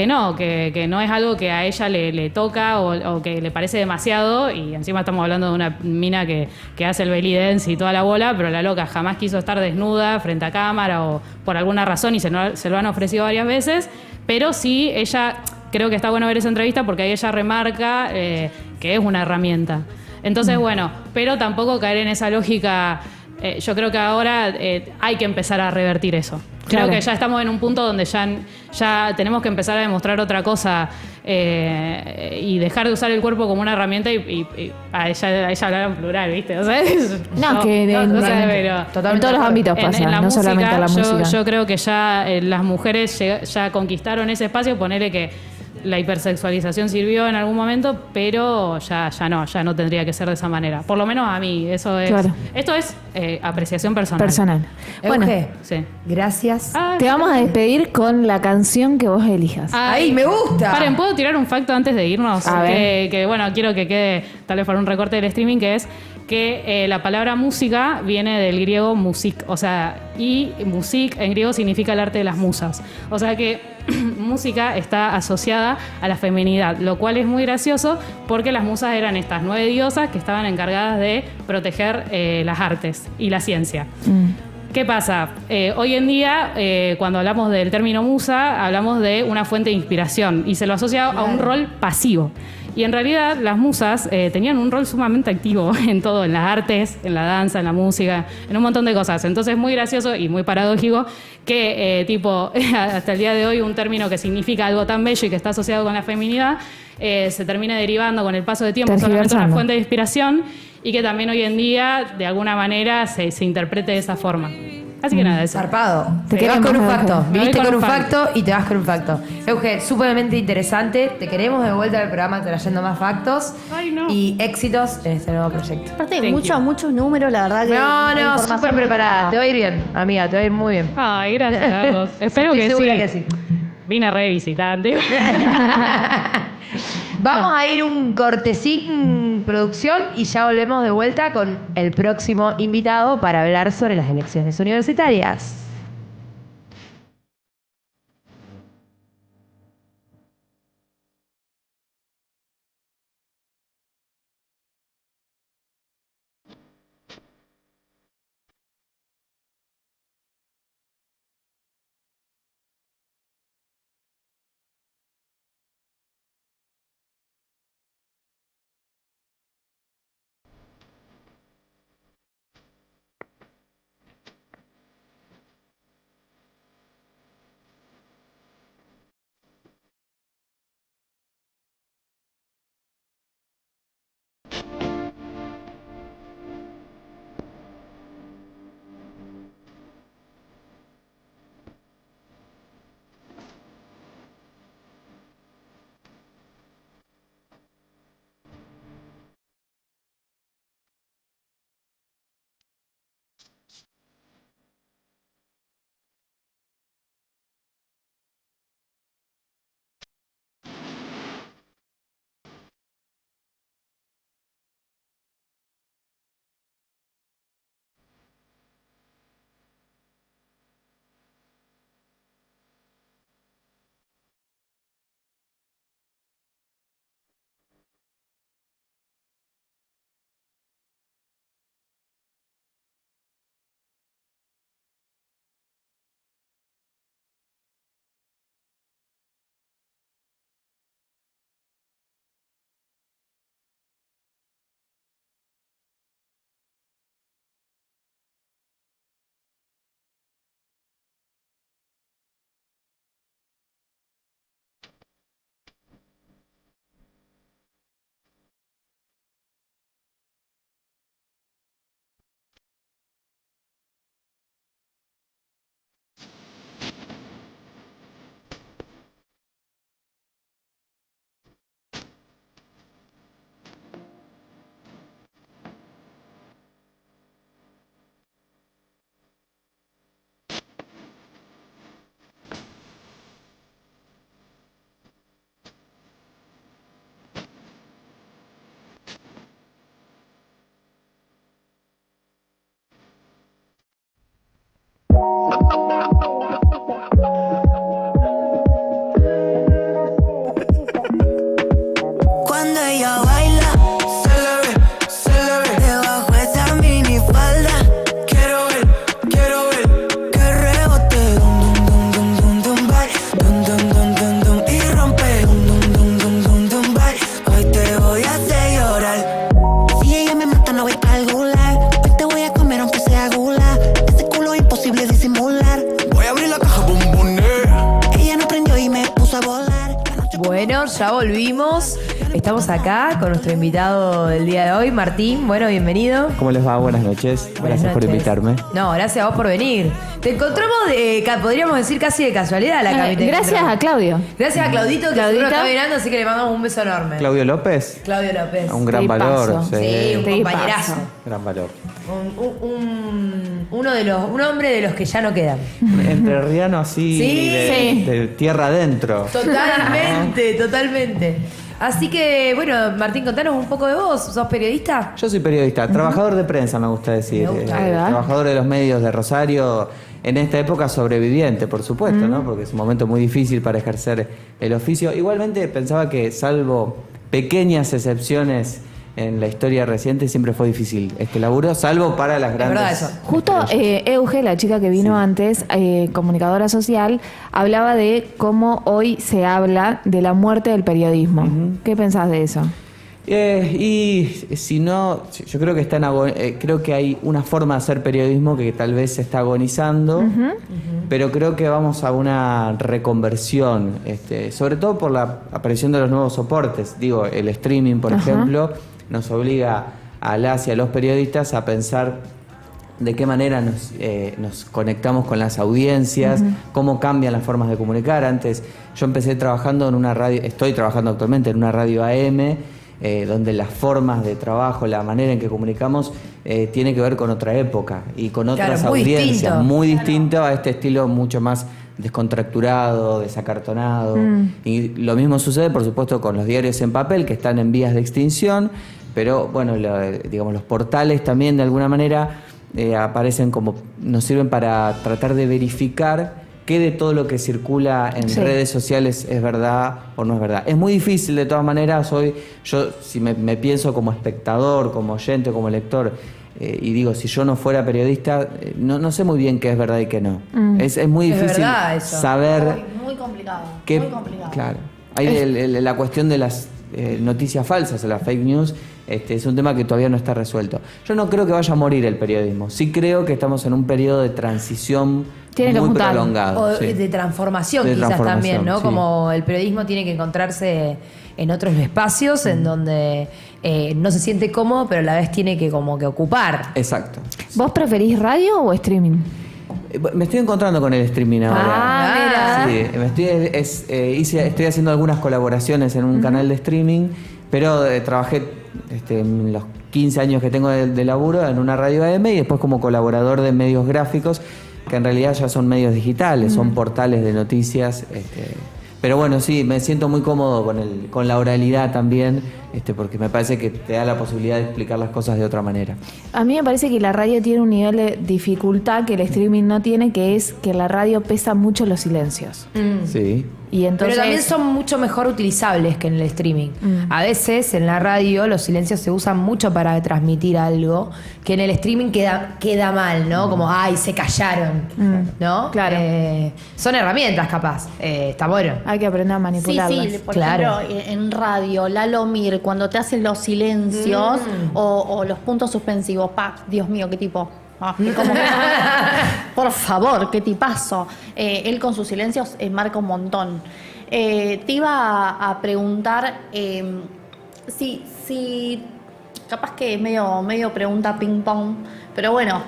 no es algo que a ella le toca o que le parece demasiado, y encima estamos hablando de una mina que hace el belly dance y toda la bola, pero la loca jamás quiso estar desnuda frente a cámara o por alguna razón y se lo han ofrecido varias veces, pero sí ella, creo que está bueno ver esa entrevista porque ahí ella remarca que es una herramienta. Entonces, bueno, pero tampoco caer en esa lógica. Yo creo que ahora hay que empezar a revertir eso. Claro. Creo que ya estamos en un punto donde ya tenemos que empezar a demostrar otra cosa y dejar de usar el cuerpo como una herramienta y a ella hablar en plural, ¿viste? O sea, No, que o sea, pero en todos los ámbitos pasa, en la no solamente en la música. yo creo que ya las mujeres ya conquistaron ese espacio, ponerle que la hipersexualización sirvió en algún momento, pero ya no tendría que ser de esa manera. Por lo menos a mí, eso es. Claro. Esto es apreciación personal. Personal. Bueno, Euge, Sí. gracias. Ah, te vamos a despedir con la canción que vos elijas. Ahí, me gusta. Paren, ¿puedo tirar un facto antes de irnos? A ver. Que, bueno, quiero que quede tal vez para un recorte del streaming, que es que la palabra música viene del griego musik, o sea, y musik en griego significa el arte de las musas. O sea que música está asociada a la feminidad, lo cual es muy gracioso porque las musas eran estas 9 diosas que estaban encargadas de proteger las artes y la ciencia. ¿Qué pasa? Hoy en día, cuando hablamos del término musa, hablamos de una fuente de inspiración y se lo asocia a un rol pasivo. Y en realidad las musas tenían un rol sumamente activo en todo, en las artes, en la danza, en la música, en un montón de cosas. Entonces es muy gracioso y muy paradójico que hasta el día de hoy un término que significa algo tan bello y que está asociado con la feminidad se termine derivando con el paso de tiempo solamente una Tergiversando. fuente de inspiración y que también hoy en día de alguna manera se interprete de esa forma. Así que nada, eso. Zarpado. Te Te vas queremos, con un Euge. facto. Me voy Viniste con con un un facto. facto y te vas con un facto. Euge, súpermente interesante. Te queremos de vuelta al programa trayendo más factos. Ay, no. Y éxitos en este nuevo proyecto. aparte Thank muchos números, la verdad que... No, la información- súper preparada. Te va a ir bien, amiga. Te va a ir muy bien. Ay, gracias, Carlos. Espero Estoy que segura sí. que sí. Vine re visitante. Vamos a ir un cortecín, producción, y ya volvemos de vuelta con el próximo invitado para hablar sobre las elecciones universitarias. Cuando ella baila, se le ve debajo esa minifalda. Quiero ver que rebote, dum, bye, dum, y rompe, dum, bye. Hoy te voy a hacer llorar. Si ella me mata no voy a calcular. Hoy te voy a comer aunque sea gula. Ese culo es imposible disimular. Voy a abrir la caja bombonera. Ella no prendió y me puso a volar. Bueno, ya volvimos. Estamos acá con nuestro invitado del día de hoy, Martín. Bueno, bienvenido. ¿Cómo les va? Buenas noches. Gracias por invitarme. No, gracias a vos por venir. Te encontramos, podríamos decir casi de casualidad la Cami. Gracias a Claudio. Gracias a Claudito, que seguro está mirando, así que le mandamos un beso enorme. ¿Claudio López? Claudio López. Un gran valor. Sí, un compañerazo. Gran valor. Un hombre de los que ya no quedan. Entrerriano así, de tierra adentro. Totalmente. Así que, bueno, Martín, contanos un poco de vos. ¿Sos periodista? Yo soy periodista, trabajador de prensa, me gusta decir. Trabajador de los medios de Rosario. En esta época sobreviviente, por supuesto, ¿no? Porque es un momento muy difícil para ejercer el oficio. Igualmente pensaba que, salvo pequeñas excepciones en la historia reciente, siempre fue difícil este laburo, salvo para las grandes. Es verdad eso. Justo Euge, la chica que vino antes, comunicadora social, hablaba de cómo hoy se habla de la muerte del periodismo. ¿Qué pensás de eso? Y si no, yo creo que creo que hay una forma de hacer periodismo que tal vez se está agonizando, pero creo que vamos a una reconversión, sobre todo por la aparición de los nuevos soportes. Digo, el streaming, por ejemplo, nos obliga a las y a los periodistas a pensar de qué manera nos conectamos con las audiencias, cómo cambian las formas de comunicar. Antes yo empecé trabajando en una radio, estoy trabajando actualmente en una radio AM, donde las formas de trabajo, la manera en que comunicamos tiene que ver con otra época y con otras audiencias, muy distinto a este estilo mucho más descontracturado, desacartonado. Y lo mismo sucede, por supuesto, con los diarios en papel, que están en vías de extinción, pero bueno, digamos, los portales también de alguna manera aparecen como, nos sirven para tratar de verificar qué de todo lo que circula en redes sociales es verdad o no es verdad. Es muy difícil, de todas maneras, yo si me pienso como espectador, como oyente, como lector, y digo, si yo no fuera periodista, no sé muy bien qué es verdad y qué no. Es muy difícil saber... Muy complicado, muy complicado. Claro. Hay la cuestión de las noticias falsas, las fake news, es un tema que todavía no está resuelto. Yo no creo que vaya a morir el periodismo. Sí creo que estamos en un periodo de transición muy prolongado. O de transformación quizás también, ¿no? Sí. Como el periodismo tiene que encontrarse en otros espacios en donde no se siente cómodo, pero a la vez tiene que como que ocupar. Exacto. ¿Vos preferís radio o streaming? Me estoy encontrando con el streaming ahora. Mira. Sí, estoy haciendo algunas colaboraciones en un canal de streaming, pero trabajé en los 15 años que tengo de laburo en una radio AM y después como colaborador de medios gráficos, que en realidad ya son medios digitales, son portales de noticias. Pero bueno, sí, me siento muy cómodo con la oralidad también, porque me parece que te da la posibilidad de explicar las cosas de otra manera. A mí me parece que la radio tiene un nivel de dificultad que el streaming no tiene, que es que la radio pesa mucho los silencios. Sí. Y entonces... Pero también son mucho mejor utilizables que en el streaming. A veces en la radio los silencios se usan mucho para transmitir algo que en el streaming queda mal, ¿no? Como, ay, se callaron, ¿no? Claro. Son herramientas, capaz. Está bueno. Hay que aprender a manipularlas. Sí, por ejemplo, en radio, Lalo Mir, cuando te hacen los silencios o los puntos suspensivos, Dios mío, qué tipo... como que, por favor, qué tipazo. Él con sus silencios marca un montón. Te iba a preguntar si capaz que es medio pregunta ping pong, pero bueno.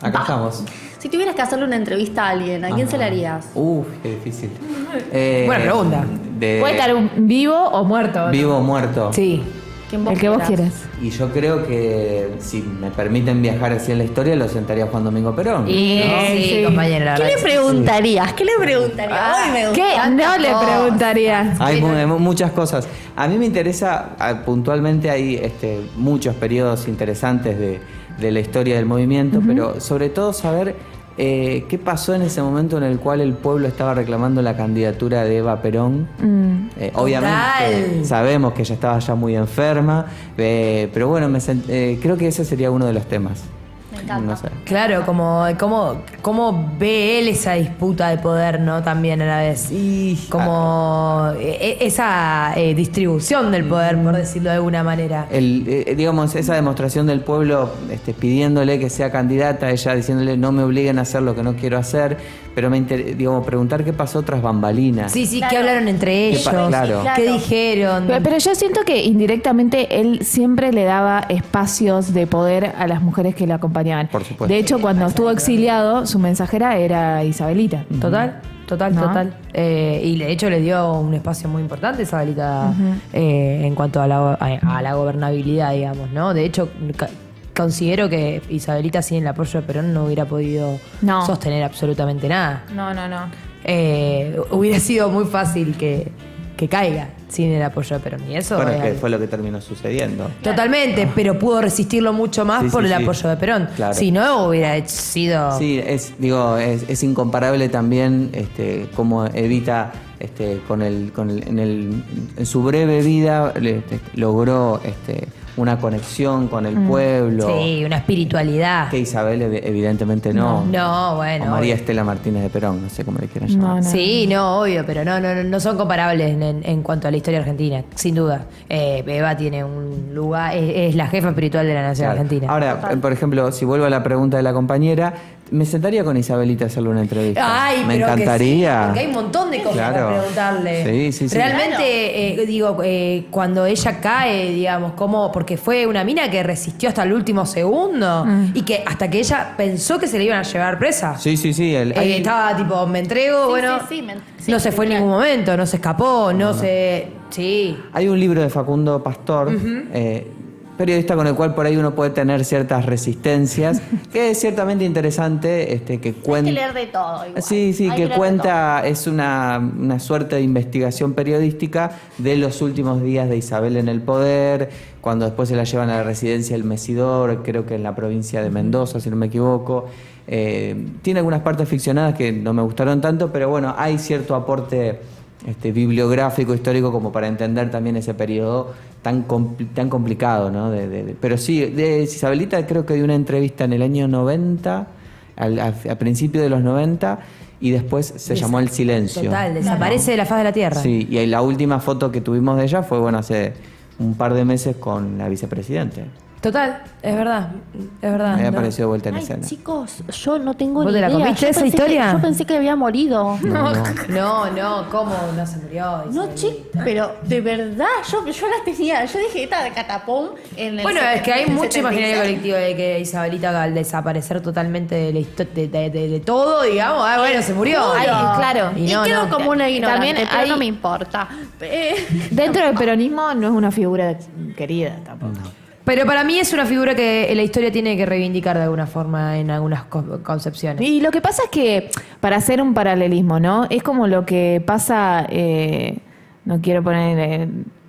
Acá estamos. Si tuvieras que hacerle una entrevista a alguien, ¿a quién se la harías? Qué difícil. Buena pregunta. Puede estar vivo o muerto. Vivo o muerto. Sí. El que vos quieras. Y yo creo que si me permiten viajar hacia la historia, lo sentaría Juan Domingo Perón. Sí, compañera. ¿Qué le preguntarías? ¿Qué le preguntarías? ¿Qué no le preguntaría? Hay muchas cosas. A mí me interesa, puntualmente hay muchos periodos interesantes de la historia del movimiento, pero sobre todo saber qué pasó en ese momento en el cual el pueblo estaba reclamando la candidatura de Eva Perón. Obviamente sabemos que ella estaba ya muy enferma, pero bueno, creo que ese sería uno de los temas. Me encanta. No sé. Claro, como ve él esa disputa de poder, ¿no? También a la vez. Como esa distribución del poder, por decirlo de alguna manera. Digamos, esa demostración del pueblo pidiéndole que sea candidata, ella diciéndole no me obliguen a hacer lo que no quiero hacer, pero preguntar qué pasó tras bambalinas. Sí, claro. ¿Qué hablaron entre ellos? Claro. ¿Qué dijeron? Pero yo siento que indirectamente él siempre le daba espacios de poder a las mujeres que le acompañaban. Por supuesto. De hecho, cuando estuvo exiliado, su mensajera era Isabelita. Total. Y de hecho le dio un espacio muy importante a Isabelita en cuanto a la gobernabilidad, digamos, ¿no? De hecho, considero que Isabelita sin el apoyo de Perón no hubiera podido sostener absolutamente nada. No. Hubiera sido muy fácil que caiga sin el apoyo de Perón. Y eso que fue lo que terminó sucediendo. Totalmente, pero pudo resistirlo mucho más por el apoyo de Perón. Claro. Si no, hubiera sido... Sí, es incomparable también cómo Evita en su breve vida logró una conexión con el pueblo. Sí, una espiritualidad. Que Isabel evidentemente no. No, bueno. O María Estela Martínez de Perón, no sé cómo le quieran llamar. Sí, obvio, pero no son comparables en cuanto a la historia argentina, sin duda. Eva tiene un lugar, es la jefa espiritual de la nación argentina. Ahora, por ejemplo, si vuelvo a la pregunta de la compañera, me sentaría con Isabelita a hacerle una entrevista. Me encantaría. Sí, porque hay un montón de cosas para preguntarle. Sí. Realmente, cuando ella cae, digamos, porque fue una mina que resistió hasta el último segundo y que hasta que ella pensó que se le iban a llevar presa. Sí. Estaba tipo, me entrego, no se fue en ningún momento, no se escapó, Sí. Hay un libro de Facundo Pastor periodista con el cual por ahí uno puede tener ciertas resistencias, que es ciertamente interesante, que cuenta... Hay que leer de todo. Igual. Sí, que cuenta, es una suerte de investigación periodística de los últimos días de Isabel en el poder, cuando después se la llevan a la residencia del Mesidor, creo que en la provincia de Mendoza, si no me equivoco. Tiene algunas partes ficcionadas que no me gustaron tanto, pero bueno, hay cierto aporte bibliográfico, histórico, como para entender también ese periodo tan complicado, ¿no? Pero sí, de Isabelita creo que dio una entrevista en el año 90, a principios de los 90, y después se llamó El Silencio. Total, desaparece de la faz de la tierra. Sí, y la última foto que tuvimos de ella fue, hace un par de meses con la vicepresidente. Total, es verdad. Me ha ¿no? aparecido vuelta en escena. Chicos, yo no tengo ¿Vos ni te la idea. comiste esa historia? Yo pensé que había morido. No, ¿cómo no se murió? No, pero de verdad, yo la tenía. Yo dije, esta de catapum en el. Bueno, es que hay en el mucho 76. imaginario colectivo de que Isabelita, al desaparecer totalmente de todo, digamos, bueno, se murió. Claro. Y quedo como una ignorante, También pero hay- no me importa. Dentro del peronismo no es una figura querida tampoco. Pero para mí es una figura que la historia tiene que reivindicar de alguna forma en algunas concepciones. Y lo que pasa es que, para hacer un paralelismo, ¿no? Es como lo que pasa, no quiero poner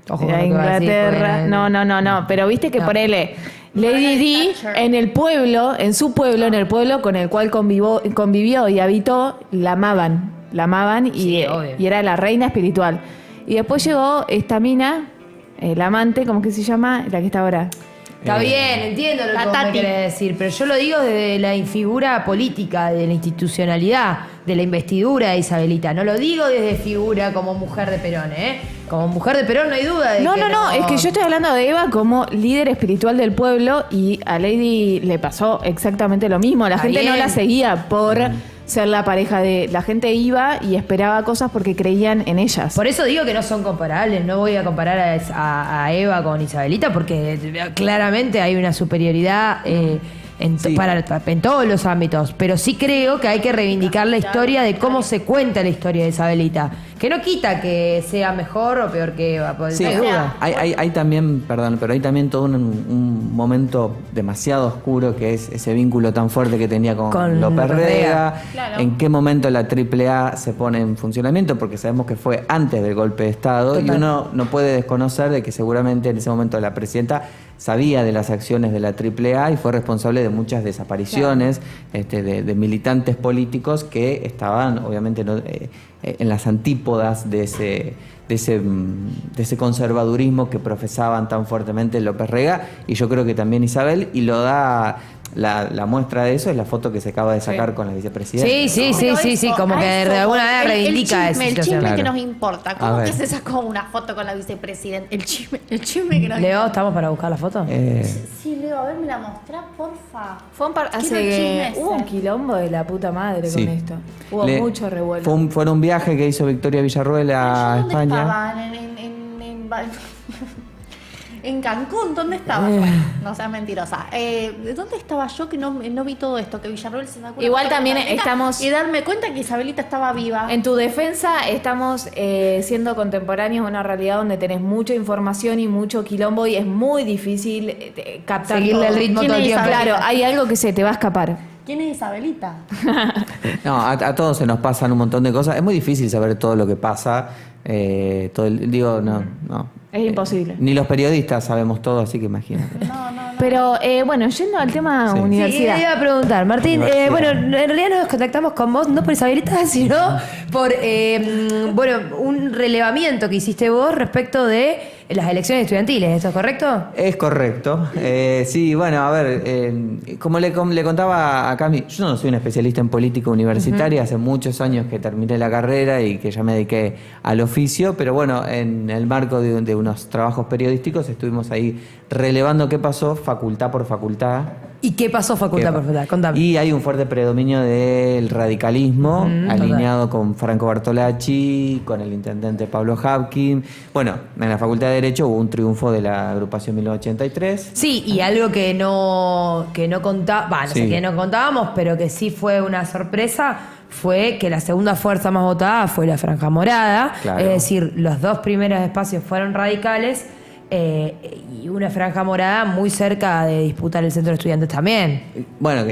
Ojo con lo que vas a decir, Inglaterra, porque- no, pero viste que No. ponele Lady Di en el pueblo con el cual convivió y habitó, la amaban Sí, y obvio. era la reina espiritual. Y después llegó esta mina, el amante, ¿cómo que se llama? La que está ahora. Está bien, entiendo lo La que vos me Tati. querés decir, pero yo lo digo desde la figura política, de la institucionalidad, de la investidura de Isabelita. No lo digo desde figura como mujer de Perón, ¿eh? Como mujer de Perón no hay duda de No, que es que yo estoy hablando de Eva como líder espiritual del pueblo y a Lady le pasó exactamente lo mismo. La Está gente no bien. la seguía por ser la pareja de... La gente iba y esperaba cosas porque creían en ellas. Por eso digo que no son comparables. No voy a comparar a Eva con Isabelita porque claramente hay una superioridad en todos los ámbitos. Pero sí creo que hay que reivindicar la historia de cómo se cuenta la historia de Isabelita. Que no quita que sea mejor o peor que Eva. Sí, no hay duda. hay también, perdón, pero hay también todo un momento demasiado oscuro que es ese vínculo tan fuerte que tenía con López Rega. Claro. En qué momento la AAA se pone en funcionamiento, porque sabemos que fue antes del golpe de Estado. Total. Y uno no puede desconocer de que seguramente en ese momento la presidenta sabía de las acciones de la AAA y fue responsable de muchas desapariciones de militantes políticos que estaban obviamente en las antípodas de ese conservadurismo que profesaban tan fuertemente López Rega, y yo creo que también Isabel, y lo da la muestra de eso es la foto que se acaba de sacar con la vicepresidenta. Sí, como que de alguna manera reivindica esa el situación. chisme Claro. que nos importa. A ¿Cómo ver. que se sacó una foto con la vicepresidenta? El chisme que nos Leo, ¿estamos para buscar la foto? Sí, Leo, a ver, me la mostrá, porfa. Fue Quiero el chisme ese. hubo un quilombo de la puta madre Sí. con esto. Hubo mucho revuelo. Fue un viaje que hizo Victoria Villarruel a ¿Dónde España. estaban? En Cancún, ¿dónde estaba? No seas mentirosa. ¿Dónde estaba yo que no vi todo esto? Que Villarroel se sacó una Igual foto también con Isabelita estamos- y darme cuenta que Isabelita estaba viva. En tu defensa estamos siendo contemporáneos a una realidad donde tenés mucha información y mucho quilombo y es muy difícil captar Seguirle todo. el ritmo ¿Quién todo el es tiempo. Isabel? Claro, hay algo que se te va a escapar. ¿Quién es Isabelita? No, a todos se nos pasan un montón de cosas. Es muy difícil saber todo lo que pasa. No. Es imposible. Ni los periodistas sabemos todo, así que imagínate. Pero bueno, yendo al tema Sí. Sí, universidad. le iba a preguntar, Martín, Universidad. bueno, en realidad nos contactamos con vos no por Isabelita, sino por un relevamiento que hiciste vos respecto de las elecciones estudiantiles, ¿esto es correcto? Es correcto. Sí, bueno, a ver, como le contaba a Cami, yo no soy un especialista en política universitaria, hace muchos años que terminé la carrera y que ya me dediqué al oficio, pero bueno, en el marco de unos trabajos periodísticos estuvimos ahí relevando qué pasó facultad por facultad. ¿Y qué pasó facultad por facultad? Contame. Y hay un fuerte predominio del radicalismo, alineado con Franco Bartolacci, con el intendente Pablo Hapkin. Bueno, en la Facultad de Derecho hubo un triunfo de la agrupación 1983. Sí, y algo que no contábamos, Sí. que no contábamos, pero que sí fue una sorpresa, fue que la segunda fuerza más votada fue la Franja Morada, Claro. es decir, los dos primeros espacios fueron radicales y una franja morada muy cerca de disputar el centro de estudiantes también. Bueno,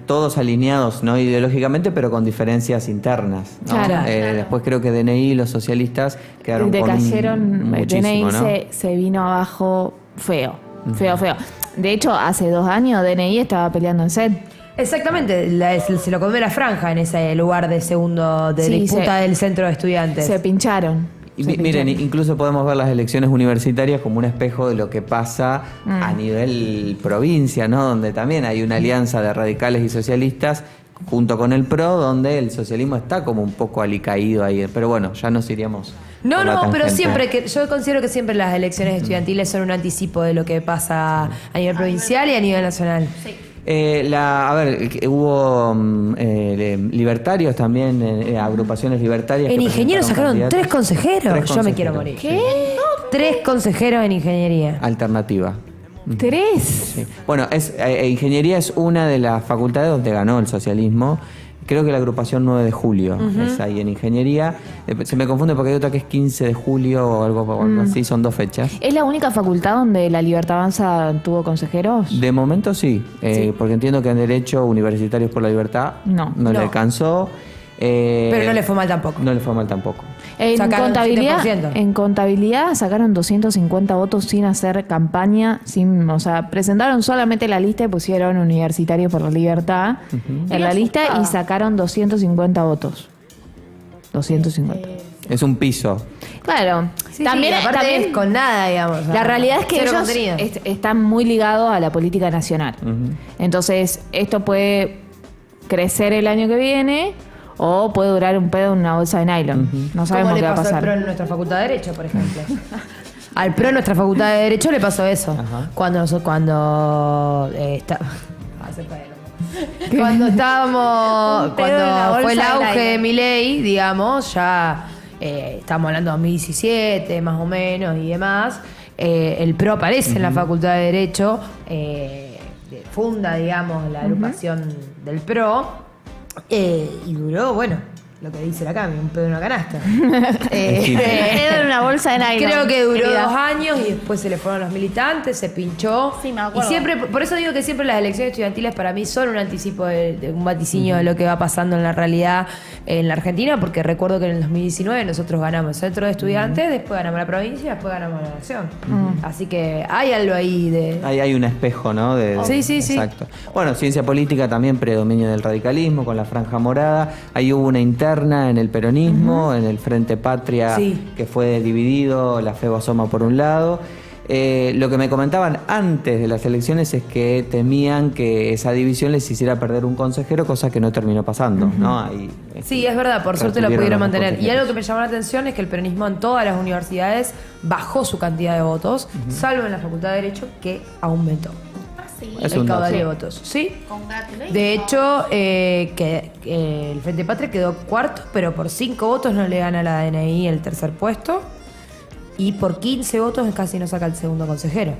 todos alineados, ¿no? Ideológicamente, pero con diferencias internas, ¿no? Claro. Después creo que DNI y los socialistas quedaron con muchísimo, DNI ¿no? se vino abajo feo. De hecho, hace 2 años DNI estaba peleando en SED. Exactamente, se lo comió la franja en ese lugar de segundo de Sí, disputa del centro de estudiantes. Se pincharon. Y miren, incluso podemos ver las elecciones universitarias como un espejo de lo que pasa a nivel provincia, ¿no? Donde también hay una alianza de radicales y socialistas junto con el PRO, donde el socialismo está como un poco alicaído ahí. Pero bueno, ya nos iríamos. No, por la pero tangente. siempre, yo considero que siempre las elecciones estudiantiles son un anticipo de lo que pasa a nivel provincial y a nivel nacional. Hubo libertarios también, agrupaciones libertarias. En que ingenieros presentaron sacaron 3 consejeros. Tres Yo me quiero consejeros. morir. ¿Qué? 3 consejeros en ingeniería. Alternativa. 3. Sí. Bueno, ingeniería es una de las facultades donde ganó el socialismo. Creo que la agrupación 9 de julio es ahí en ingeniería. Se me confunde porque hay otra que es 15 de julio o algo así, son 2 fechas. ¿Es la única facultad donde la Libertad Avanza tuvo consejeros? De momento sí, porque entiendo que en Derecho Universitarios por la Libertad No. le alcanzó. Pero no le fue mal tampoco. No le fue mal tampoco. Sacaron 7%. En contabilidad sacaron 250 votos sin hacer campaña, o sea, presentaron solamente la lista y pusieron Universitarios por la Libertad en la lista y sacaron 250 votos. 250. Es un piso. Claro, Sí, también, aparte también es con nada, digamos. o sea, la realidad es que cero ellos contenido. están muy ligados a la política nacional. Entonces, esto puede crecer el año que viene o puede durar un pedo en una bolsa de nylon. No sabemos ¿Cómo qué le va a pasó al pasar. PRO en nuestra facultad de Derecho, por ejemplo? Al PRO en nuestra facultad de Derecho le pasó eso. Ajá. Cuando estábamos, Un pedo en la cuando bolsa fue el del auge aire. de Milei, digamos, ya estamos hablando de 2017 más o menos y demás, el PRO aparece en la facultad de Derecho, funda, digamos, la agrupación del PRO, y duró, bueno, lo que dice la Cami, un pedo en una canasta. Era una bolsa de nylon. Creo que duró querida. 2 años y después se le fueron los militantes, se pinchó. Sí, me Y acuerdo. siempre, por eso digo que siempre las elecciones estudiantiles para mí son un anticipo de un vaticinio de lo que va pasando en la realidad en la Argentina, porque recuerdo que en el 2019 nosotros ganamos el centro de estudiantes, después ganamos la provincia y después ganamos la nación. Así que hay algo ahí de... Hay un espejo, ¿no? Sí, sí, sí. Exacto. Bueno, ciencia política también, predominio del radicalismo con la franja morada. Ahí hubo una interna en el peronismo, en el Frente Patria, Sí. que fue dividido, la FEB Asoma por un lado. Lo que me comentaban antes de las elecciones es que temían que esa división les hiciera perder un consejero, cosa que no terminó pasando, ¿no? Ahí, Sí, es verdad, por suerte lo retuvieron pudieron los mantener. Y consejeros. algo que me llamó la atención es que el peronismo en todas las universidades bajó su cantidad de votos, salvo en la Facultad de Derecho, que aumentó Es el un dato. caudal de votos. Sí. De hecho, que el Frente Patria quedó cuarto, pero por 5 votos no le gana a la DNI el tercer puesto. Y por 15 votos casi no saca el segundo consejero.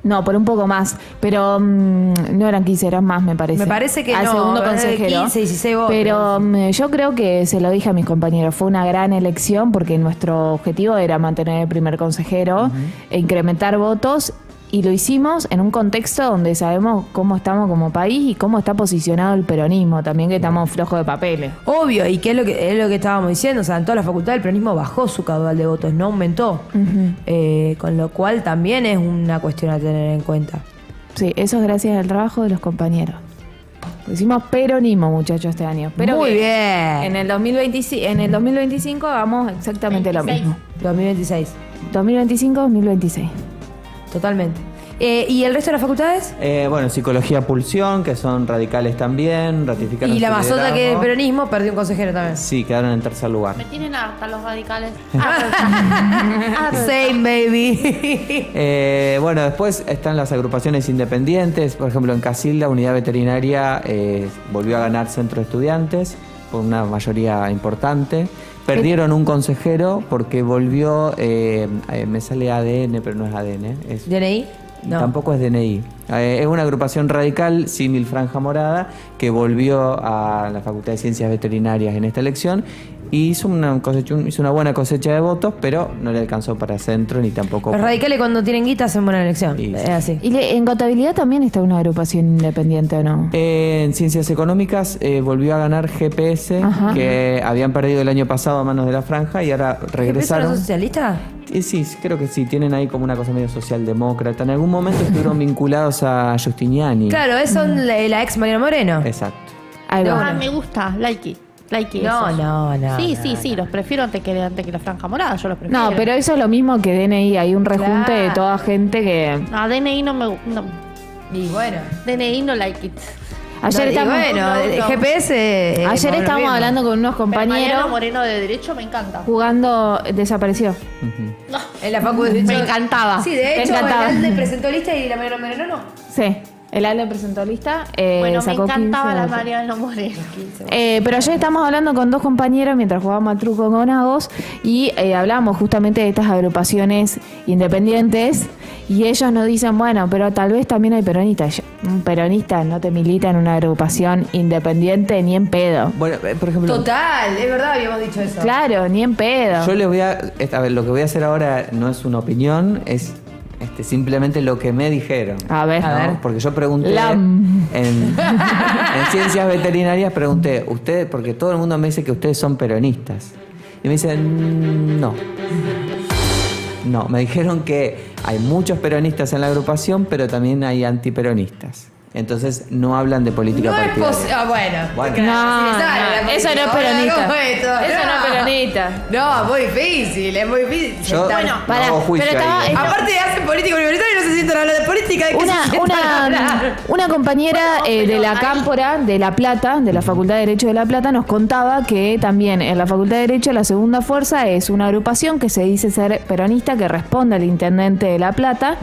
No, por un poco más. Pero no eran 15, eran más, me parece. Me parece que Al no, segundo eran de consejero. 15, 16 votos. Pero yo creo que se lo dije a mis compañeros. Fue una gran elección porque nuestro objetivo era mantener el primer consejero e incrementar votos. Y lo hicimos en un contexto donde sabemos cómo estamos como país y cómo está posicionado el peronismo. También que estamos flojos de papeles. Obvio, y que es lo que estábamos diciendo, o sea, en toda la facultad el peronismo bajó su caudal de votos, no aumentó. Con lo cual también es una cuestión a tener en cuenta. Sí, eso es gracias al trabajo de los compañeros. Hicimos peronismo, muchachos, este año. Pero Muy que bien. En el 2025 hagamos exactamente lo mismo. 2026, 2025-2026. totalmente. ¿Y el resto de las facultades? Bueno, psicología pulsión, que son radicales también, ratificaron Y la su mazota que es liderazgo. peronismo perdió un consejero también. Sí, quedaron en tercer lugar. Me tienen harta los radicales. Same, baby. Bueno, después están las agrupaciones independientes. Por ejemplo, en Casilda, Unidad Veterinaria volvió a ganar Centro de Estudiantes por una mayoría importante. Perdieron un consejero porque volvió, me sale ADN, pero no es ADN. Es, ¿DNI? No. Tampoco es DNI. Es una agrupación radical, símil Franja Morada, que volvió a la Facultad de Ciencias Veterinarias en esta elección Y hizo una buena cosecha de votos, pero no le alcanzó para centro ni tampoco. Los radicales cuando tienen guita hacen buena elección. Y- Es así. ¿Y en contabilidad también está una agrupación independiente o no? En ciencias económicas volvió a ganar GPS, Ajá. que habían perdido el año pasado a manos de la franja y ahora ¿Regresaron regresaron. los socialistas? Sí, creo que sí, tienen ahí como una cosa medio socialdemócrata. En algún momento estuvieron vinculados a Justiniani. Claro, es son la ex Mariano Moreno. Exacto. Ahí va. Ah, me gusta, likey. No, esos. no. Sí, los prefiero antes que la franja morada, yo los prefiero. No, pero eso es lo mismo que DNI. Hay un rejunte de toda gente que... A DNI no me gusta. Y bueno. DNI no like it. Ayer No, y estábamos... bueno, el no. GPS. Ayer estábamos hablando con unos Mariano compañeros Moreno de Derecho me encanta. jugando... Desapareció. En la facu de Me encantaba. Sí, de hecho, Me encantaba. el Alde presentó lista y la Mariano Moreno no. Sí. El ALDE presentó lista. Bueno, me sacó encantaba 15 la votos. Mariano Moreno. Pero ayer estábamos hablando con dos compañeros mientras jugábamos al truco con Agos y hablábamos justamente de estas agrupaciones independientes y ellos nos dicen, bueno, pero tal vez también hay peronistas. Un peronista no te milita en una agrupación independiente ni en pedo. Bueno, por ejemplo, Total, es verdad, habíamos dicho eso. Claro, ni en pedo. yo les voy a ver, lo que voy a hacer ahora no es una opinión, es simplemente lo que me dijeron. A ver. ¿no? Porque yo pregunté Lam. en ciencias veterinarias, pregunté, ustedes, porque todo el mundo me dice que ustedes son peronistas. Y me dicen, no. No, me dijeron que hay muchos peronistas en la agrupación, pero también hay antiperonistas. Entonces no hablan de política No es partidaria. posible. Ah, bueno. Bueno. No, Sí, sale la eso no es política. peronista. ¿Cómo es esto? Eso no es peronista. No, es muy difícil, es muy difícil. Yo Bueno, no pará, hago juicio pero estaba- ahí. aparte hacen política universitaria y no se sientan a hablar de política. ¿De qué se sientan a hablar? Una compañera de la Cámpora de La Plata, de la Facultad de Derecho de La Plata, nos contaba que también en la Facultad de Derecho la segunda fuerza es una agrupación que se dice ser peronista, que responde al intendente de La Plata,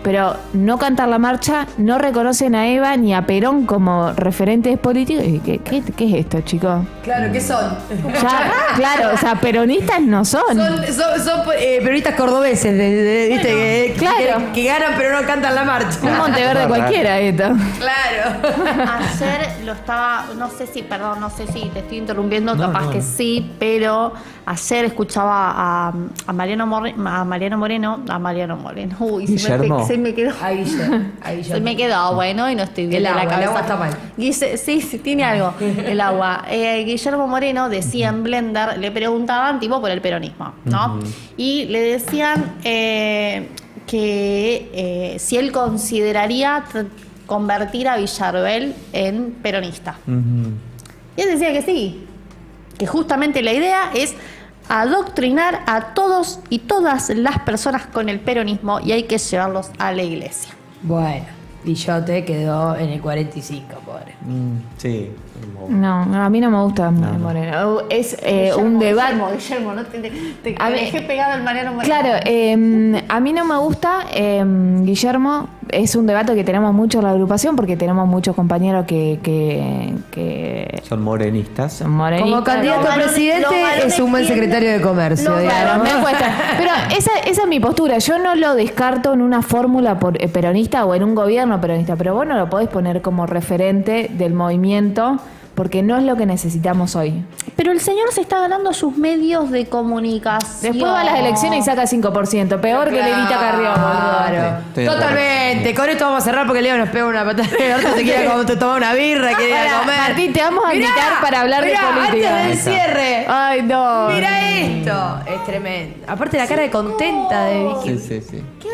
pero no cantar la marcha, no reconocen a Eva ni a Perón como referentes políticos. ¿Y ¿Qué es esto, chicos? Claro, ¿qué son? Ya, claro, o sea, peronistas no son. Son periodistas cordobeses, ¿viste? Que, Claro. que ganan pero no cantan la marcha. Un Monteverde cualquiera esto. Claro. Ayer lo estaba, no sé si te estoy interrumpiendo, capaz que sí, pero ayer escuchaba a Mariano Moreno. Uy, Guillermo. se me quedó. Ahí ya. Se me quedó bueno y no estoy bien El de la agua, cabeza. el agua está mal. Sí, tiene algo. El agua. Guillermo Moreno decía en Blender, le preguntaban tipo por el peronismo, ¿no? Y le decían que si él consideraría convertir a Villarruel en peronista. Y él decía que sí, que justamente la idea es adoctrinar a todos y todas las personas con el peronismo y hay que llevarlos a la iglesia. Bueno, Guillote quedó en el 45, pobre. Sí. No, a mí no me gusta Moreno. Es un debate. Guillermo, no te A ver, dejé pegado el Mariano Moreno. Claro, a mí no me gusta, Guillermo, es un debate que tenemos mucho en la agrupación porque tenemos muchos compañeros que Son morenistas. son morenistas. Como candidato a varones- presidente los varones es un buen tienden- secretario de comercio, los Claro, digamos. me cuesta. Pero esa es mi postura. Yo no lo descarto en una fórmula peronista o en un gobierno peronista, pero vos no lo podés poner como referente del movimiento porque no es lo que necesitamos hoy. Pero el señor se está ganando sus medios de comunicación. Después va a las elecciones y saca 5%. Peor que Levita Carrión, boludo. Claro. Estoy de acuerdo. Totalmente. Con esto vamos a cerrar porque Leo nos pega una patada de orto. Se quiere tomar una birra, quiere ir a Pará, comer. Martín, te vamos a Mirá, invitar para hablar mirá, de política. Antes del cierre. Ay, no. Mira esto. Es tremendo. Aparte la cara de contenta de Vicky. Sí.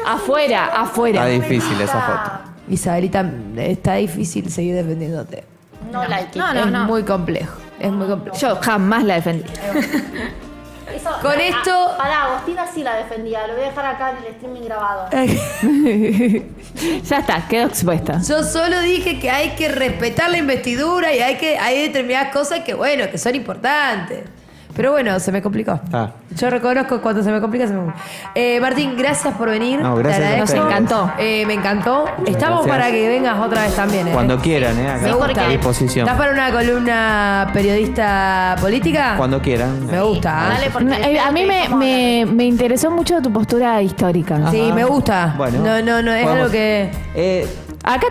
Afuera. Está difícil esa foto. Isabelita, está difícil seguir defendiéndote. No like it. Es muy complejo. Es muy complejo. Yo jamás la defendí. Con esto- Pará, Agostina sí la defendía. Lo voy a dejar acá en el streaming grabado. Ya está, quedó expuesta. Yo solo dije que hay que respetar la investidura y hay determinadas cosas que, bueno, que son importantes. Pero bueno, se me complicó. Ah. Yo reconozco cuando se me complica, se me complica. Martín, gracias por venir. No, gracias Te a agradezco. ustedes. Nos encantó. Me encantó. Estamos gracias. para que vengas otra vez también. Cuando quieran, Me acá gusta. a disposición. ¿Estás para una columna periodista política? Cuando quieran. Me gusta. Dale, porque A mí me interesó mucho tu postura histórica. Sí, me gusta. Bueno. No, es podemos- algo que... Acá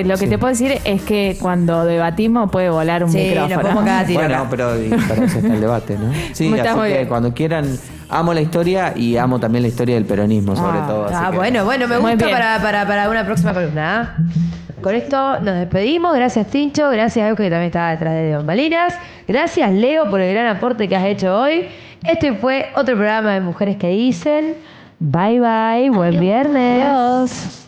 lo que te puedo decir es que cuando debatimos puede volar un micrófono. Nos podemos cagar a tiro Bueno, acá. pero para eso está el debate, ¿no? Sí, Está así muy que bien. cuando quieran, amo la historia y amo también la historia del peronismo, sobre todo. así que- Bueno, me Muy gusta bien. para una próxima columna. Con esto nos despedimos. Gracias, Tincho. Gracias, Euge, que también estaba detrás de bambalinas. Gracias, Leo, por el gran aporte que has hecho hoy. Este fue otro programa de Mujeres que Dicen. Bye, bye. Buen viernes. Adiós.